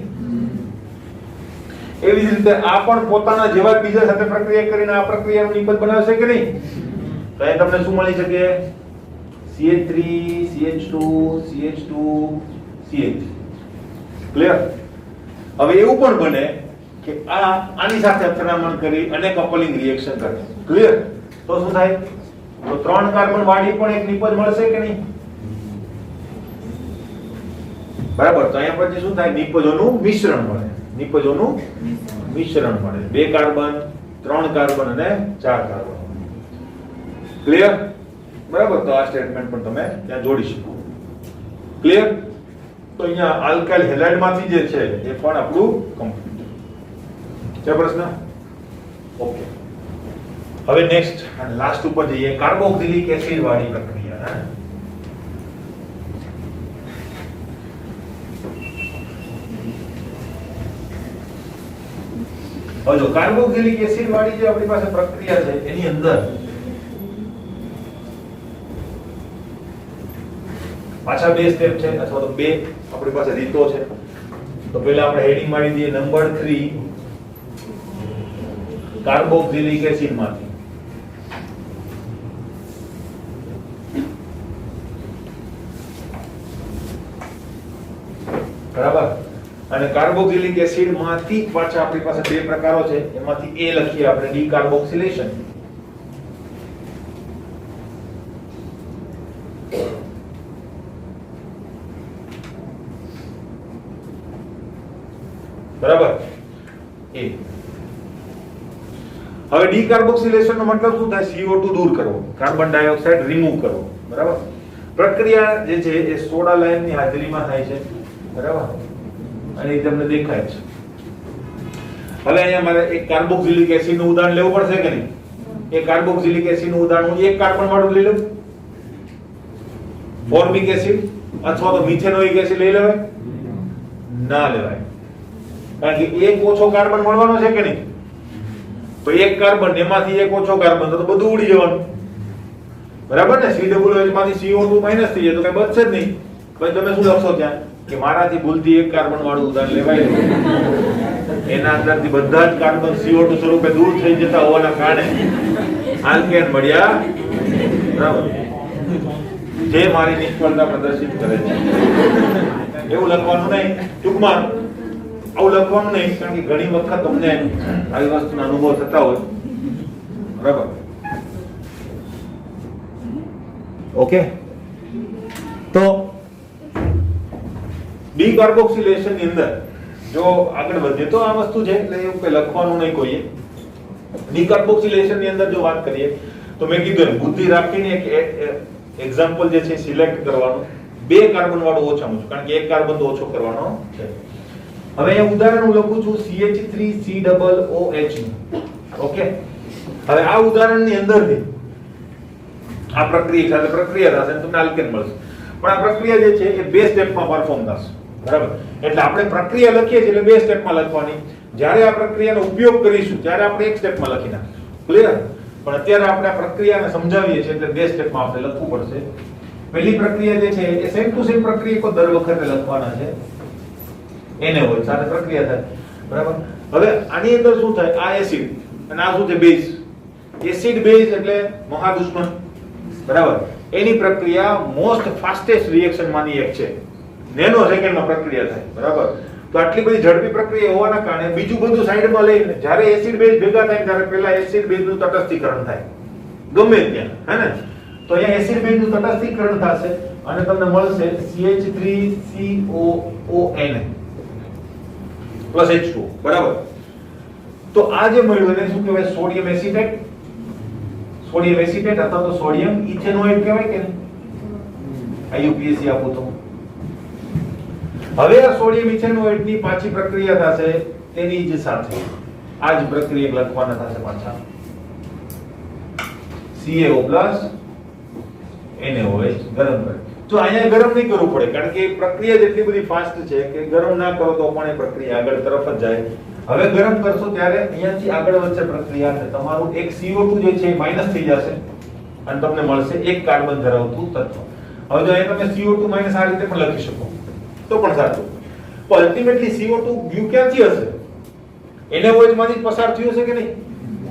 [SPEAKER 1] એવી જ રીતે આ પણ પોતાના જેવા બીજા સાથે પ્રક્રિયા કરીને આ પ્રક્રિયાનું નિપજ બનાવશે કે નહીં. તો અહીં તમને શું મળી શકે, CH3 CH2 CH2 CH. Clear? હવે એવું પણ બને કે આની સાથે અથડામણ કરી અને કપલિંગ રિએક્શન કરે. ક્લિયર? તો શું થાય? તો 3 કાર્બન વાળી પણ એક નિપજ મળશે કે નહીં? બરાબર. તો અહીંયા પછી શું થાય? નિપજોનું મિશ્રણ મળે. નિપજોનું મિશ્રણ મળે. 2 કાર્બન, 3 કાર્બન અને 4 કાર્બન. ક્લિયર? બરાબર. તો આ સ્ટેટમેન્ટ પણ તમે ત્યાં જોડી શકો. ક્લિયર? તો અહીંયા આલ્કાઇલ હેલાઇડ માંથી જે છે એ પણ આપણું કમ્પ્લીટ છે. પ્રશ્ન? ઓકે. હવે નેક્સ્ટ અને લાસ્ટ ઉપર જઈએ. કાર્બોક્સિલિક એસિડ વાળી પ્રક્રિયા. હવે જો કાર્બોક્સિલિક એસિડ વાળી જે આપણી પાસે પ્રક્રિયા છે એની અંદર પાછા 2 સ્ટેપ છે અથવા તો 2 આપણી પાસે રીતો છે. તો પહેલા આપણે હેડિંગ મારી દઈએ નંબર 3 કાર્બોક્સિલિક એસિડ માંથી. બરાબર. અને કાર્બોક્સિલિક એસિડ માંથી પાછા આપણી પાસે 2 પ્રકારો છે. એમાંથી એ લખીએ આપણે ડીકાર્બોક્સિલેશન. બરાબર. એ હવે ડીકાર્બોક્સિલેશન નો મતલબ શું થાય? CO2 દૂર કરવો, કાર્બન ડાયોક્સાઇડ રિમૂવ કરવો. બરાબર. પ્રક્રિયા જે છે એ સોડા લાઈન ની હાજરીમાં થાય છે. બરાબર. અને એ તમને દેખાય છે. હવે અહીંયા મારે એક કાર્બોક્સિલિક એસિડ નું ઉદાહરણ લેવું પડશે કે નહીં? એ કાર્બોક્સિલિક એસિડ નું ઉદાહરણ હું 1 કાર્બન વાળું લઈ લઉં. ફોર્મિક એસિડ અથવા તો મિથેનોઇક એસિડ લઈ લેવાય? ના લેવાય. કારણ કે એક ઓછો કાર્બન મળવાનો છે કે નહીં? તો 1 કાર્બન એમાંથી એક ઓછો કાર્બન તો બધું ઉડી જવાનું. બરાબર ને? COOH માંથી CO2 માઈનસ થઈ જાય તો કઈ બચશે જ નહીં. પછી તમે શું લખશો ત્યાં કે મારાથી ભૂલથી 1 કાર્બન વાળું ઉદાહરણ લેવાય. એના અંદરથી બધા જ કાર્બન CO2 સ્વરૂપે દૂર થઈ જતા હોવાના કારણે આલ્કેન મળ્યા. બરાબર. જે મારી નિષ્ફળતા પ્રદર્શિત કરે છે. એવું લખવાનું નહીં. ટૂંકમાં આવું લખવાનું નહીં, કારણ કે ઘણી વખત તમને આવી વસ્તુનો અનુભવ થતા હોય. બરાબર. ઓકે. તો ડીકાર્બોક્સિલેશન ની અંદર જો આગળ વધીએ તો આ વસ્તુ છે એટલે એવું કે લખવાનું નહીં કોઈએ. ડીકાર્બોક્સિલેશન ની અંદર જો વાત કરીએ તો મેં કીધું બુદ્ધિ રાખીને એક એક્ઝામ્પલ જે છે સિલેક્ટ કરવાનું. 2 કાર્બન વાળું ઓછામાં ઓછું, કારણ કે 1 કાર્બન તો ઓછો કરવાનો છે. હવે એ ઉદાહરણ હું લખું છું CH3COOH. ઓકે. હવે આ ઉદાહરણની અંદરથી આ પ્રક્રિયા સાથે પ્રક્રિયા થશે તમને આલ્કેન મળશે. પણ આ પ્રક્રિયા જે છે એ 2 સ્ટેપમાં પરફોર્મ થશે. બરાબર. એટલે આપણે પ્રક્રિયા લખીએ છીએ એટલે 2 સ્ટેપમાં લખવાની. જ્યારે આ પ્રક્રિયાનો ઉપયોગ કરીશું ત્યારે આપણે 1 સ્ટેપમાં લખી નાખીશું. ક્લિયર? પણ અત્યારે આપણે આ પ્રક્રિયાને સમજાવીએ છીએ એટલે 2 સ્ટેપમાં આપણે લખવું પડશે. પહેલી પ્રક્રિયા જે છે એ સેમ ટુ સેમ પ્રક્રિયા દર વખતે લખવાના છે. એને હોય સાથે પ્રક્રિયા થાય. બરાબર. હવે આની અંદર શું થાય? આ એસિડ અને આ શું છે? બેઝ. એસિડ બેઝ એટલે મહા દુશ્મન. બરાબર. એની પ્રક્રિયા મોસ્ટ ફાસ્ટેસ્ટ રિએક્શન માંની એક છે. નેનો સેકન્ડમાં પ્રક્રિયા થાય. બરાબર. તો આટલી બધી ઝડપી પ્રક્રિયા હોવાના કારણે બીજું બધું સાઈડમાં લઈને જ્યારે એસિડ બેઝ ભેગા થાય ત્યારે પહેલા એસિડ બેઝનું તટસ્થીકરણ થાય. ગમે ત્યાં, હે ને? તો અહીંયા એસિડ બેઝનું તટસ્થીકરણ થશે અને તમને મળશે CH3COON +H2. બરાબર. તો આ જે મળ્યું એને શું કહેવાય? Sodium acetate. સોડિયમ એસિટેટ અથવા તો સોડિયમ ઇથેનોઇડ કહેવાય કે નહીં? IUPAC આપો તો. હવે આ સોડિયમ ઇથેનોઇડ ની પાછી પ્રક્રિયા થશે તેની જ સાથે આ જ પ્રક્રિયા લખવાના થશે પાછા CaO NaOH ગરમ કરે. તો અહીંયા ગરમ નહીં કરવું પડે, કારણ કે પ્રક્રિયા જેટલી બધી ફાસ્ટ છે કે ગરમ ના કરો તો પણ એ પ્રક્રિયા આગળ તરફ જ જાય. હવે ગરમ કરશો ત્યારે અહીંયાથી આગળ વધશે પ્રક્રિયા અને તમારું એક CO2 જે છે એ માઈનસ થઈ જશે અને તમને મળશે 1 કાર્બન ધરાવતું તત્વ. હવે જો અહીંયા તમે CO2 માઈનસ આ રીતે પણ લખી શકો તો પણ સાચું. પણ અલ્ટિમેટલી CO2 ગયું ક્યાંથી હશે? NaOH માંથી પસાર થયું હશે કે નહીં?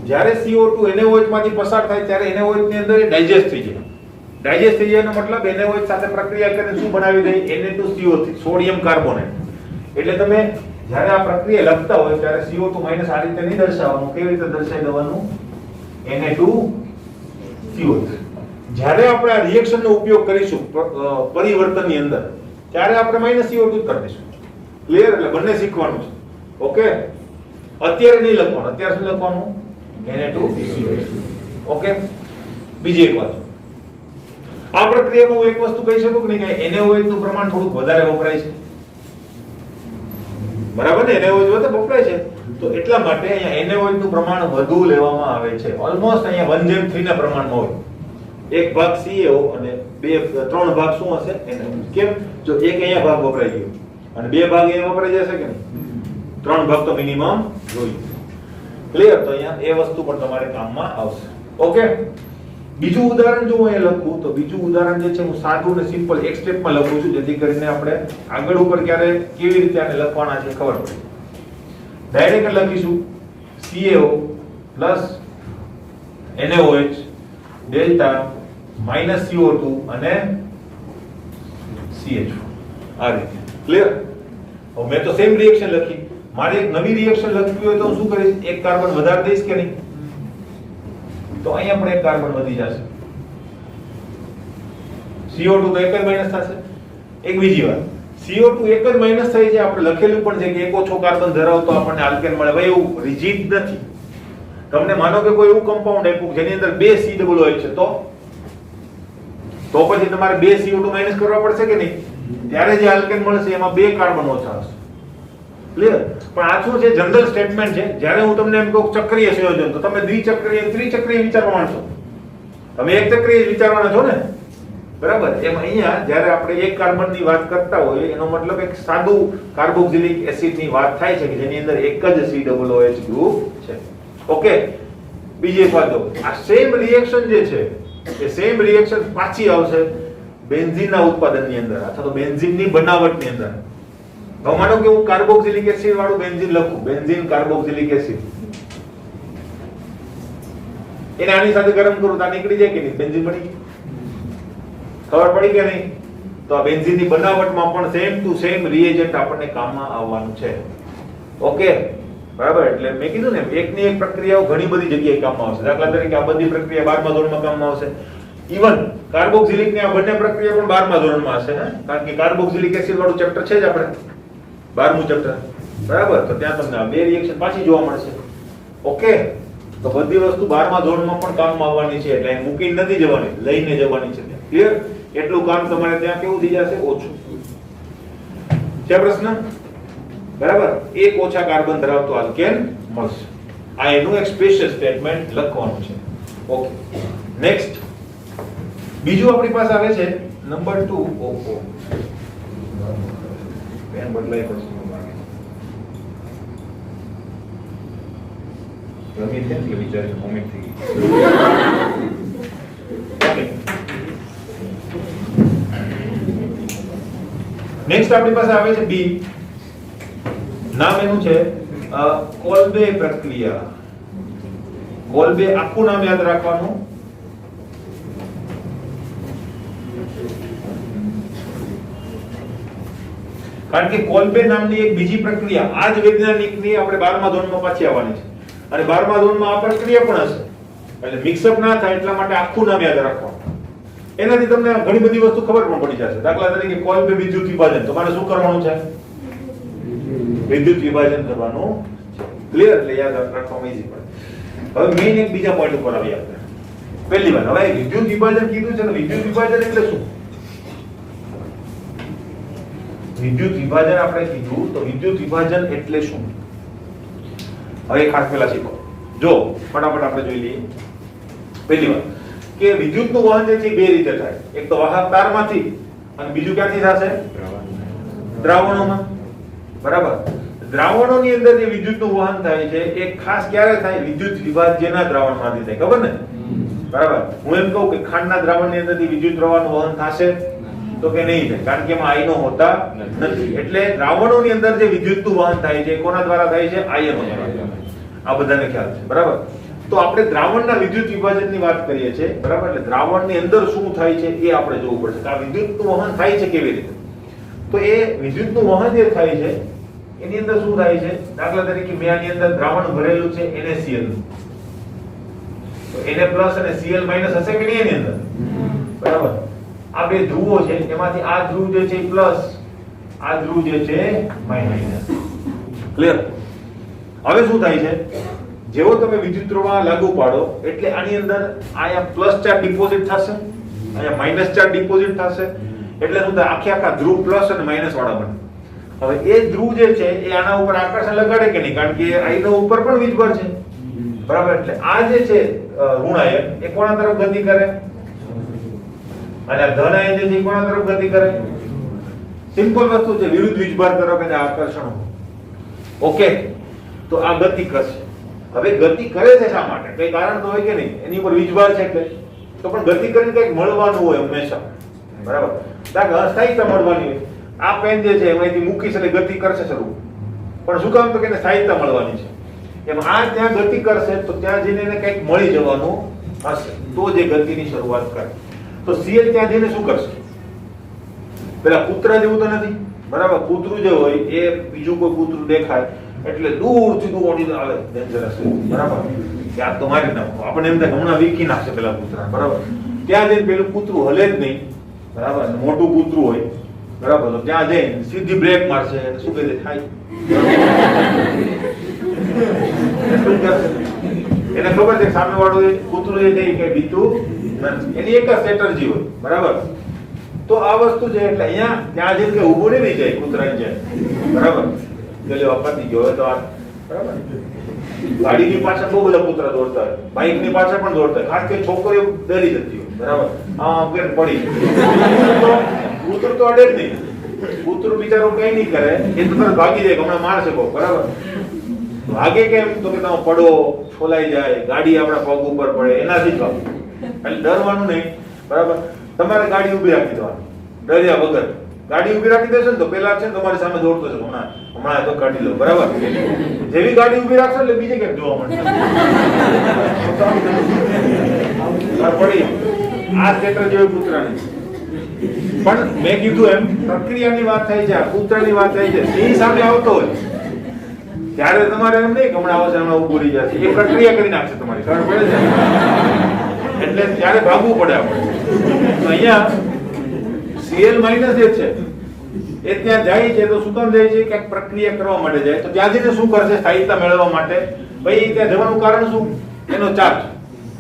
[SPEAKER 1] જ્યારે CO2 NaOH માંથી પસાર થાય ત્યારે NaOH ની અંદર એ ડાયજેસ્ટ થઈ જાય. ડાયજેસ્ટ થઈ જાય એનો મતલબ NaOH સાથે પ્રક્રિયા કરીને શું બનાવી દે? Na2CO3 sodium carbonate. એટલે તમે જ્યારે આ પ્રક્રિયા લખતા હોય ત્યારે CO2 માઈનસ આ રીતે નહીં દર્શાવવાનું. કેવી રીતે દર્શાવી દેવાનું? Na2CO3. જ્યારે આપણે આ રિએક્શનનો ઉપયોગ કરીશું પરિવર્તનની અંદર ત્યારે આપણે માઈનસ CO2 જ કરી દઈશું. ક્લિયર? એટલે બંને શીખવાનું છે. ઓકે, અત્યારે નહીં લખવાનું. અત્યારે શું લખવાનું? Na2CO3. ઓકે, બીજી એક વાત, આ પ્રક્રિયામાં હું એક વસ્તુ કહી શકું કે નહીં કે NaOH નું પ્રમાણ થોડુંક વધારે વપરાય છે. બરાબર ને? NaOH વધારે વપરાય છે તો એટલા માટે અહીંયા NaOH નું પ્રમાણ વધુ લેવામાં આવે છે. ઓલમોસ્ટ અહીંયા 1:3 ના પ્રમાણમાં હોય. એક ભાગ CaO અને 3 ભાગ શું હશે? NaOH. કેમ? જો એક અહીંયા ભાગ વપરાઈ ગયો અને 2 ભાગ અહીંયા વપરાઈ જશે કે નહીં? 3 ભાગ તો મિનિમમ જોઈએ. ક્લિયર? તો અહીંયા એ વસ્તુ પણ તમારે કામમાં આવશે. ઓકે, બીજું ઉદાહરણ જો હું એ લખું તો બીજું ઉદાહરણ જે છે હું સાદું અને સિમ્પલ એક સ્ટેપમાં લખું છું જેથી કરીને આપણે આગળ ઉપર ક્યારે કેવી રીતે આને લખવાના છે ખબર પડે. ડાયરેક્ટ લખીશું CaO NaOH ડેલ્ટા -CO2 અને CH4 આ રીતે. ક્લિયર? હવે મેં તો સેમ રિએક્શન લખી. મારે એક નવી રિએક્શન લખવી હોય તો હું શું કરીશ? એક કાર્બન વધારે દઈશ કે નહીં? તો અહીંયા પણ એક કાર્બન વધી જશે. CO2 તો એક જ માઈનસ થશે. એક બીજી વાત, CO2 એક જ માઈનસ થઈ છે. આપણે લખેલું પણ છે કે એક ઓછો કાર્બન ધરાવતો આપણને આલ્કેન મળે. ભાઈ એવું રિજિડ નથી. તમને માનો કે કોઈ એવું કમ્પાઉન્ડ આપ્યું જેની અંદર 2 COOH છે તો પછી તમારે 2 CO2 માઈનસ કરવા પડશે કે નહીં? ત્યારે જે આલ્કેન મળશે એમાં 2 કાર્બન ઓછા હશે. ક્લિયર? પણ આ શું છે? જનરલ સ્ટેટમેન્ટ છે. જ્યારે હું તમને એમ કહું ચક્રીય સંયોજન તો તમે દ્વિચક્રીય ત્રિચક્રીય વિચારવા માંડશો. તમે એક ચક્રીય વિચારવાના છો ને? બરાબર? એમ અહીંયા જ્યારે આપણે એક કાર્બનની વાત કરતા હોઈએ એનો મતલબ એક સાદું કાર્બોક્સિલિક એસિડની વાત થાય છે કે જેની અંદર એક જ COOH ગ્રુપ છે. ઓકે, બીજી એક વાત, આ સેમ રિએક્શન જે છે એ સેમ રિએક્શન પાછી આવશે બેન્ઝીનના ઉત્પાદનની અંદર અથવા તો બેન્ઝીનની બનાવટની અંદર. હવે માનો કે હું કાર્બોક્સિલિક એસિડ વાળું બેન્ઝીન લખું, બેન્ઝીન કાર્બોક્સિલિક એસિડ, એને આની સાથે ગરમ કરું તો આ નીકળી જાય કે નહીં? બેન્ઝીન બની ગયું. ખબર પડી કે નહીં? તો આ બેન્ઝીનની બનાવટમાં પણ સેમ ટુ સેમ રિએજન્ટ આપણને કામમાં આવવાનું છે. ઓકે, બરાબર? એટલે મેં કીધું ને એકની એક પ્રક્રિયાઓ ઘણી બધી જગ્યાએ કામમાં આવશે. દાખલા તરીકે આ બધી પ્રક્રિયા 12મા ધોરણમાં કામમાં આવશે. ઇવન કાર્બોક્સિલિક ની આ બંને પ્રક્રિયા પણ 12મા ધોરણમાં હશે. કારણ કે કાર્બોક્સિલિક એસિડ વાળું ચેપ્ટર છે જ આપણે 12મું ચેપ્ટર. બરાબર? તો ત્યાં તમને આ બે રિએક્શન પાછી જોવા મળશે. ઓકે, તો બધી વસ્તુ 12મા ધોરણમાં પણ કામમાં આવવાની છે. એટલે મૂકીને નથી જવાની, લઈને જવાની છે. ક્લિયર? એટલું કામ તમારે ત્યાં કેવું થઈ જશે? ઓછું. છે પ્રશ્ન? બરાબર? એક ઓછા કાર્બન ધરાવતો આલ્કેન મળશે. આ એનું એક સ્પેશિયલ સ્ટેટમેન્ટ લખવાનું છે. ઓકે, નેક્સ્ટ બીજું આપણી પાસે આવે છે નંબર 2. ઓહો, પેન બદલાય પછી રમી છે એટલે વિચારી મોમેન્ટ થઈ ગઈ. નેક્સ્ટ આપણી પાસે આવે છે બી. નામ એનું છે કોલ્બે પ્રક્રિયા. કોલ્બે આખું નામ યાદ રાખવાનું. કારણ કે કોલ્બે નામની એક બીજી પ્રક્રિયા આ જ વૈજ્ઞાનિકની આપણે 12મા ધોરણમાં પાછી આવવાની છે અને 12મા ધોરણમાં આ પ્રક્રિયા પણ હશે. એટલે મિક્સઅપ ના થાય એટલા માટે આખું નામ યાદ રાખવાનું. એનાથી તમને ઘણી બધી વસ્તુ ખબર પણ પડી જશે. દાખલા તરીકે કોલ્બે વિદ્યુત વિભાજન, તમારે શું કરવાનું છે? વિદ્યુત વિભાજન કરવાનું છે. ક્લિયર? એટલે યાદ રાખવામાં ઈઝી પડે. હવે મેઈન એક બીજા પોઈન્ટ ઉપર આવીએ આપણે. પહેલી વાત, હવે વિદ્યુત વિભાજન કીધું છે ને, વિદ્યુત વિભાજન એટલે શું? વિદ્યુત વિભાજન આપણે કીધું તો વિદ્યુત વિભાજન એટલે શું? હવે ખાસ પહેલા શીખો. જો ફટાફટ આપણે જોઈ લઈએ. પહેલી વાત કે વિદ્યુતનું વહન જે છે બે રીતે થાય. એક તો વાહક તારમાંથી અને બીજું ક્યાંથી થશે? દ્રાવણોમાં. બરાબર? દ્રાવણોની અંદર જે વિદ્યુતનું વહન થાય છે એ ખાસ ક્યારે થાય? વિદ્યુત વિભાજ્યના દ્રાવણમાંથી થાય. ખબર ને? બરાબર? હું એમ કહું કે ખાંડના દ્રાવણની અંદરથી વિદ્યુત પ્રવાહનું વહન થશે તો કે નહીં થાય, કારણ કે એમાં આયનો હોતા નથી. એટલે દ્રાવણોની અંદર જે વિદ્યુતનું વહન થાય છે કોના દ્વારા થાય છે? આયનો દ્વારા. આ બધાને ખ્યાલ છે. બરાબર? તો આપણે દ્રાવણના વિદ્યુત વિભાજનની વાત કરીએ છીએ, બરાબર? એટલે દ્રાવણની અંદર શું થાય છે એ આપણે જોવું પડશે કે આ વિદ્યુતનું વહન થાય છે કેવી રીતે. તો એ વિદ્યુતનું વહન જે થાય છે એની અંદર શું થાય છે? દાખલા તરીકે મેં આની અંદર દ્રાવણ ભરેલું છે NaCl, તો Na+ અને Cl- હશે કે નહીં એની અંદર, બરાબર? આ બે ધ્રુવો છે, એમાંથી આ ધ્રુવ જે છે પ્લસ, આ ધ્રુવ જે છે માઇનસ. ક્લિયર? હવે શું થાય છે? જેવો તમે વિદ્યુત પ્રવાહ લાગુ પાડો એટલે આની અંદર અહીંયા પ્લસ ચાર્જ ડિપોઝિટ થશે, અહીંયા માઇનસ ચાર્જ ડિપોઝિટ થશે, એટલે શું થાય? આખા ધ્રુવ પ્લસ અને માઇનસ વાળા બને. હવે એ ધ્રુવ જે છે એ આના ઉપર આકર્ષણ લગાડે કે નહીં? કારણ કે આનો ઉપર પણ વીજભાર છે, બરાબર? એટલે આ જે છે ઋણ આયન એ કોના તરફ ગતિ કરે અને આ ધન આયન જે છે એ કોના તરફ ગતિ કરે? સિમ્પલ વસ્તુ છે, વિરુદ્ધ વીજભાર તરફ એને આકર્ષણ. ઓકે, તો આ ગતિ કરશે. હવે ગતિ કરે છે શા માટે? કઈ કારણ તો હોય કે નહીં? એની ઉપર વીજભાર છે એટલે. તો પણ ગતિ કરીને કંઈક મળવાનું હોય હંમેશા, બરાબર? સ્થાયીતા મળવાની હોય. આ પેન જે છે એમાંથી મૂકીશ એટલે ગતિ કરશે શરૂ, પણ શું કામ? તો કે એને સ્થાયીતા મળવાની છે. એમ આ ત્યાં ગતિ કરશે તો ત્યાં જઈને એને કંઈક મળી જવાનું હશે, તો જે ગતિની શરૂઆત કરે. તો Cl ત્યાં જઈને શું કરશે? પેલા કૂતરા જેવું તો નથી, બરાબર? કૂતરું જે હોય એ બીજું કોઈ કૂતરું દેખાય એટલે દૂરથી દોડીને આવે, ડેન્જરસ, બરાબર? ત્યાં તો મારી નાખો, આપણે એમ થાય હમણાં વીખી નાખશે પેલા કૂતરા, બરાબર? ત્યાં જઈને પેલું કૂતરું હલે જ નહીં, બરાબર? મોટું કૂતરું હોય, બરાબર? તો ત્યાં જઈને સીધી બ્રેક મારશે અને શું કહે થાય? એને ખબર છે સામે વાળું કૂતરું જે છે કે બીતું એની એક જ સ્ટ્રેટર્જી હોય, બરાબર? તો આ વસ્તુ છે એટલે અહીંયા ત્યાં જઈને કે ઊભું નહીં જાય કૂતરાની જેમ, બરાબર? એટલે પતી ગયો તો આ, બરાબર? ગાડીની પાછળ બહુ બધા કૂતરા દોડતા હોય, બાઇકની પાછળ પણ દોડતા હોય, ખાસ કરી છોકરીઓ ડરી જતી હોય, બરાબર? આમ કરીને પડી કૂતરું તો અડે જ નહીં. કૂતરું બિચારું કઈ નહીં કરે, એ તો તરત ભાગી જાય, હમણાં મારશે બહુ, બરાબર? ભાગે કેમ? તો કે તમે પડો, છોલાઈ જાય, ગાડી આપણા પગ ઉપર પડે, એનાથી જ ભાગો. એટલે ડરવાનું નહીં, બરાબર? તમારે ગાડી ઊભી રાખી દેવાની, ડર્યા વગર. ગાડી ઊભી રાખી દેશો ને તો પેલા છે તમારી સામે દોડતો છે, હમણાં તો કાઢી લો, બરાબર? જેવી ગાડી ઊભી રાખશો એટલે બીજે ક્યાંક જોવા મળશે. પડી આ ક્ષેત્ર જેવું કૂતરાની. પણ મેં કીધું એમ પ્રક્રિયાની વાત થાય છે, કૂતરાની વાત થાય છે. સિંહ સામે આવતો હોય ત્યારે તમારે એમ નહીં કે હમણાં આવશે, હમણાં ઉભું રહી જશે, એ પ્રક્રિયા કરી નાખશે તમારી, ખબર પડે છે? એટલે ત્યારે ભાગવું પડે આપણે. તો અહીંયા Cl- જે છે એ ત્યાં જાય છે, તો શું કામ જાય છે? ક્યાંક પ્રક્રિયા કરવા માટે જાય. તો ત્યાં જઈને શું કરશે? સ્થાયીતા મેળવવા માટે. ભાઈ ત્યાં જવાનું કારણ શું? એનો ચાર્જ,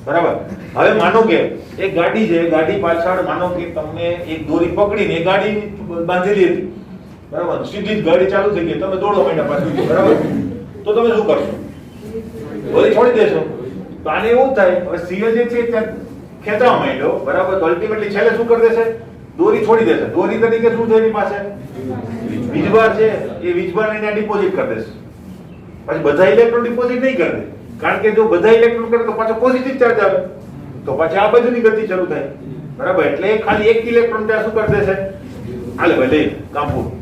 [SPEAKER 1] બરાબર? હવે માનો કે એક ગાડી છે, ગાડી પાછળ માનો કે તમને એક દોરી પકડીને એ ગાડી બાંધેલી હતી, બરાબર? સીધી જ ગાડી ચાલુ થઈ ગઈ, તમે દોડો માંડ્યા પાછળ, બરાબર? તો તમે શું કરશો? દોરી છોડી દેશો. તો આને એવું થાય, હવે Cl જે છે ત્યાં ખેંચવા માંડ્યો, બરાબર? તો અલ્ટિમેટલી છેલ્લે શું કરી દેશે? દોરી છોડી દેશે. દોરી તરીકે શું છે એની પાસે? વીજભાર છે, એ વીજભારને ત્યાં ડિપોઝિટ કરી દેશે. પછી બધા ઇલેક્ટ્રોન ડિપોઝિટ નહીં કરે, કારણ કે જો બધા ઇલેક્ટ્રોન કરે તો પાછો પોઝિટિવ ચાર્જ આવે, તો પછી આ બાજુની ગતિ શરૂ થાય, બરાબર? એટલે ખાલી એક ઇલેક્ટ્રોન ત્યાં શું કરી દેશે? હાલે ભલે કામ પૂરું,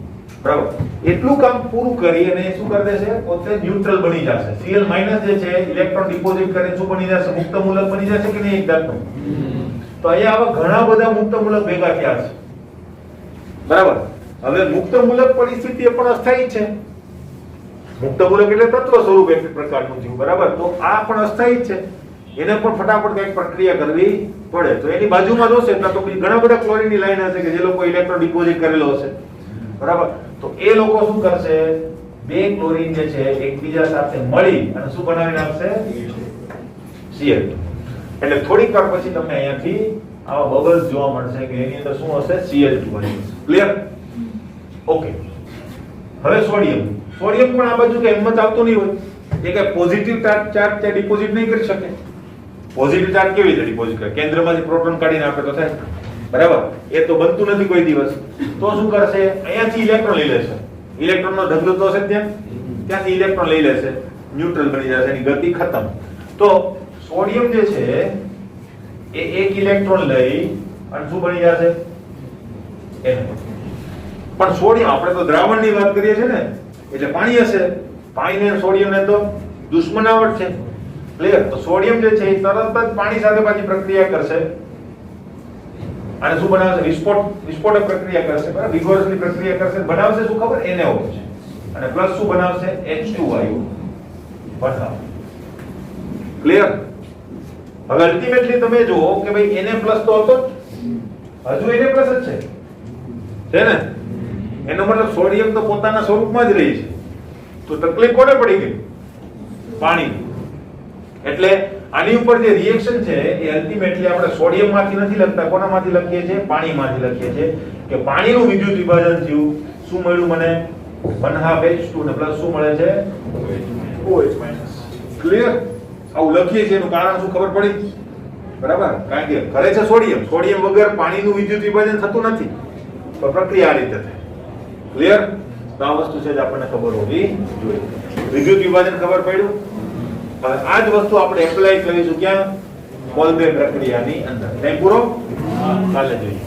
[SPEAKER 1] બરાબર? એટલું કામ પૂરું કરી અને શું કરી દેશે? પોતે ન્યુટ્રલ બની જશે. Cl- જે છે ઇલેક્ટ્રોન ડિપોઝિટ કરીને શું બની જશે? મુક્ત મૂલક બની જશે કે નહીં? એક જાતનું. તો અહીંયા આવા ઘણા બધા મુક્ત મૂલક ભેગા થયા છે, બરાબર? હવે મુક્ત મૂલક પરિસ્થિતિ પણ અસ્થાયી છે. મુક્ત મૂલક એટલે તત્વ સ્વરૂપ એક પ્રકારનું થયું, બરાબર? તો આ પણ અસ્થાયી છે, એને પણ ફટાફટ કંઈક પ્રક્રિયા કરવી પડે. તો એની બાજુમાં જોશે તો ઘણા બધા ક્લોરીનની લાઈન હશે કે જે લોકો ઇલેક્ટ્રોન ડિપોઝિટ કરેલો હશે, બરાબર? તો એ લોકો શું કરશે? બે ક્લોરીન જે છે એકબીજા સાથે મળી અને શું બનાવી નાખશે? Cl. એટલે થોડીક વાર પછી તમને અહીંયાથી આવા બબલ્સ જોવા મળશે કે એની અંદર શું હશે? Cl2 હશે. ક્લિયર? ઓકે. હવે સોડિયમ પણ આ બાજુ કે હિંમત આવતો નહીં હોય, એ કે પોઝિટિવ ચાર્જ ત્યાં ડિપોઝિટ નહીં કરી શકે. પોઝિટિવ ચાર્જ કેવી રીતે ડિપોઝિટ કરે? કેન્દ્રમાંથી પ્રોટોન કાઢીને આપે તો થાય, બરાબર? એ તો બનતું નથી કોઈ દિવસ. તો શું કરશે? અહીંયાથી ઇલેક્ટ્રોન લઈ લેશે. ઇલેક્ટ્રોનનો ઢગલો તો હશે ત્યાંથી ઇલેક્ટ્રોન લઈ લેશે, ન્યુટ્રલ બની જશે, એની ગતિ ખતમ. તો સોડિયમ જે છે એ એક ઇલેક્ટ્રોન લઈ અને શું બની જશે? પણ સોડિયમ, આપણે તો દ્રાવણની વાત કરીએ છીએ ને, એટલે પાણી હશે. પાણી ને સોડિયમ ને તો દુશ્મનાવટ છે, ક્લિયર? તો સોડિયમ જે છે એ તરત જ પાણી સાથે પાછી પ્રક્રિયા કરશે અને શું બનાવશે? વિસ્ફોટક પ્રક્રિયા કરશે, બરાબર? વિગોરસલી પ્રક્રિયા કરશે, બનાવશે શું ખબર? NaOH અને પ્લસ શું બનાવશે? H2 વાયુ બનાવ. ક્લિયર? હવે અલ્ટિમેટલી તમે જુઓ કે ભાઈ Na+ તો હતો જ, હજુ Na+ જ છે ને? એનો મતલબ સોડિયમ તો પોતાના સ્વરૂપમાં જ રહી છે. તો તકલીફ કોને પડી ગઈ? પાણી. એટલે આની ઉપર જે રિએક્શન છે એ અલ્ટિમેટલી આપણે સોડિયમ માંથી નથી લખતા, કોનામાંથી લખીએ છીએ? પાણીમાંથી લખીએ છીએ કે પાણીનું વિદ્યુત વિભાજન થયું. શું મળ્યું મને? 1/2 H2 ને પ્લસ શું મળે છે? OH-. ક્લિયર? આવું લખીએ છીએ એનું કારણ શું ખબર પડી? બરાબર? કારણ કે કરે છે સોડિયમ. સોડિયમ વગર પાણીનું વિદ્યુત વિભાજન થતું નથી. તો પ્રક્રિયા આ રીતે થાય. ક્લિયર? તો આ વસ્તુ છે જે આપણને ખબર હોવી જોઈએ. વિદ્યુત વિભાજન ખબર પડ્યું? હવે આ જ વસ્તુ આપણે એપ્લાય કરીશું ક્યાં? મોલ્બે પ્રક્રિયાની અંદર. ટાઈમ પૂરો? કાલે જોઈએ.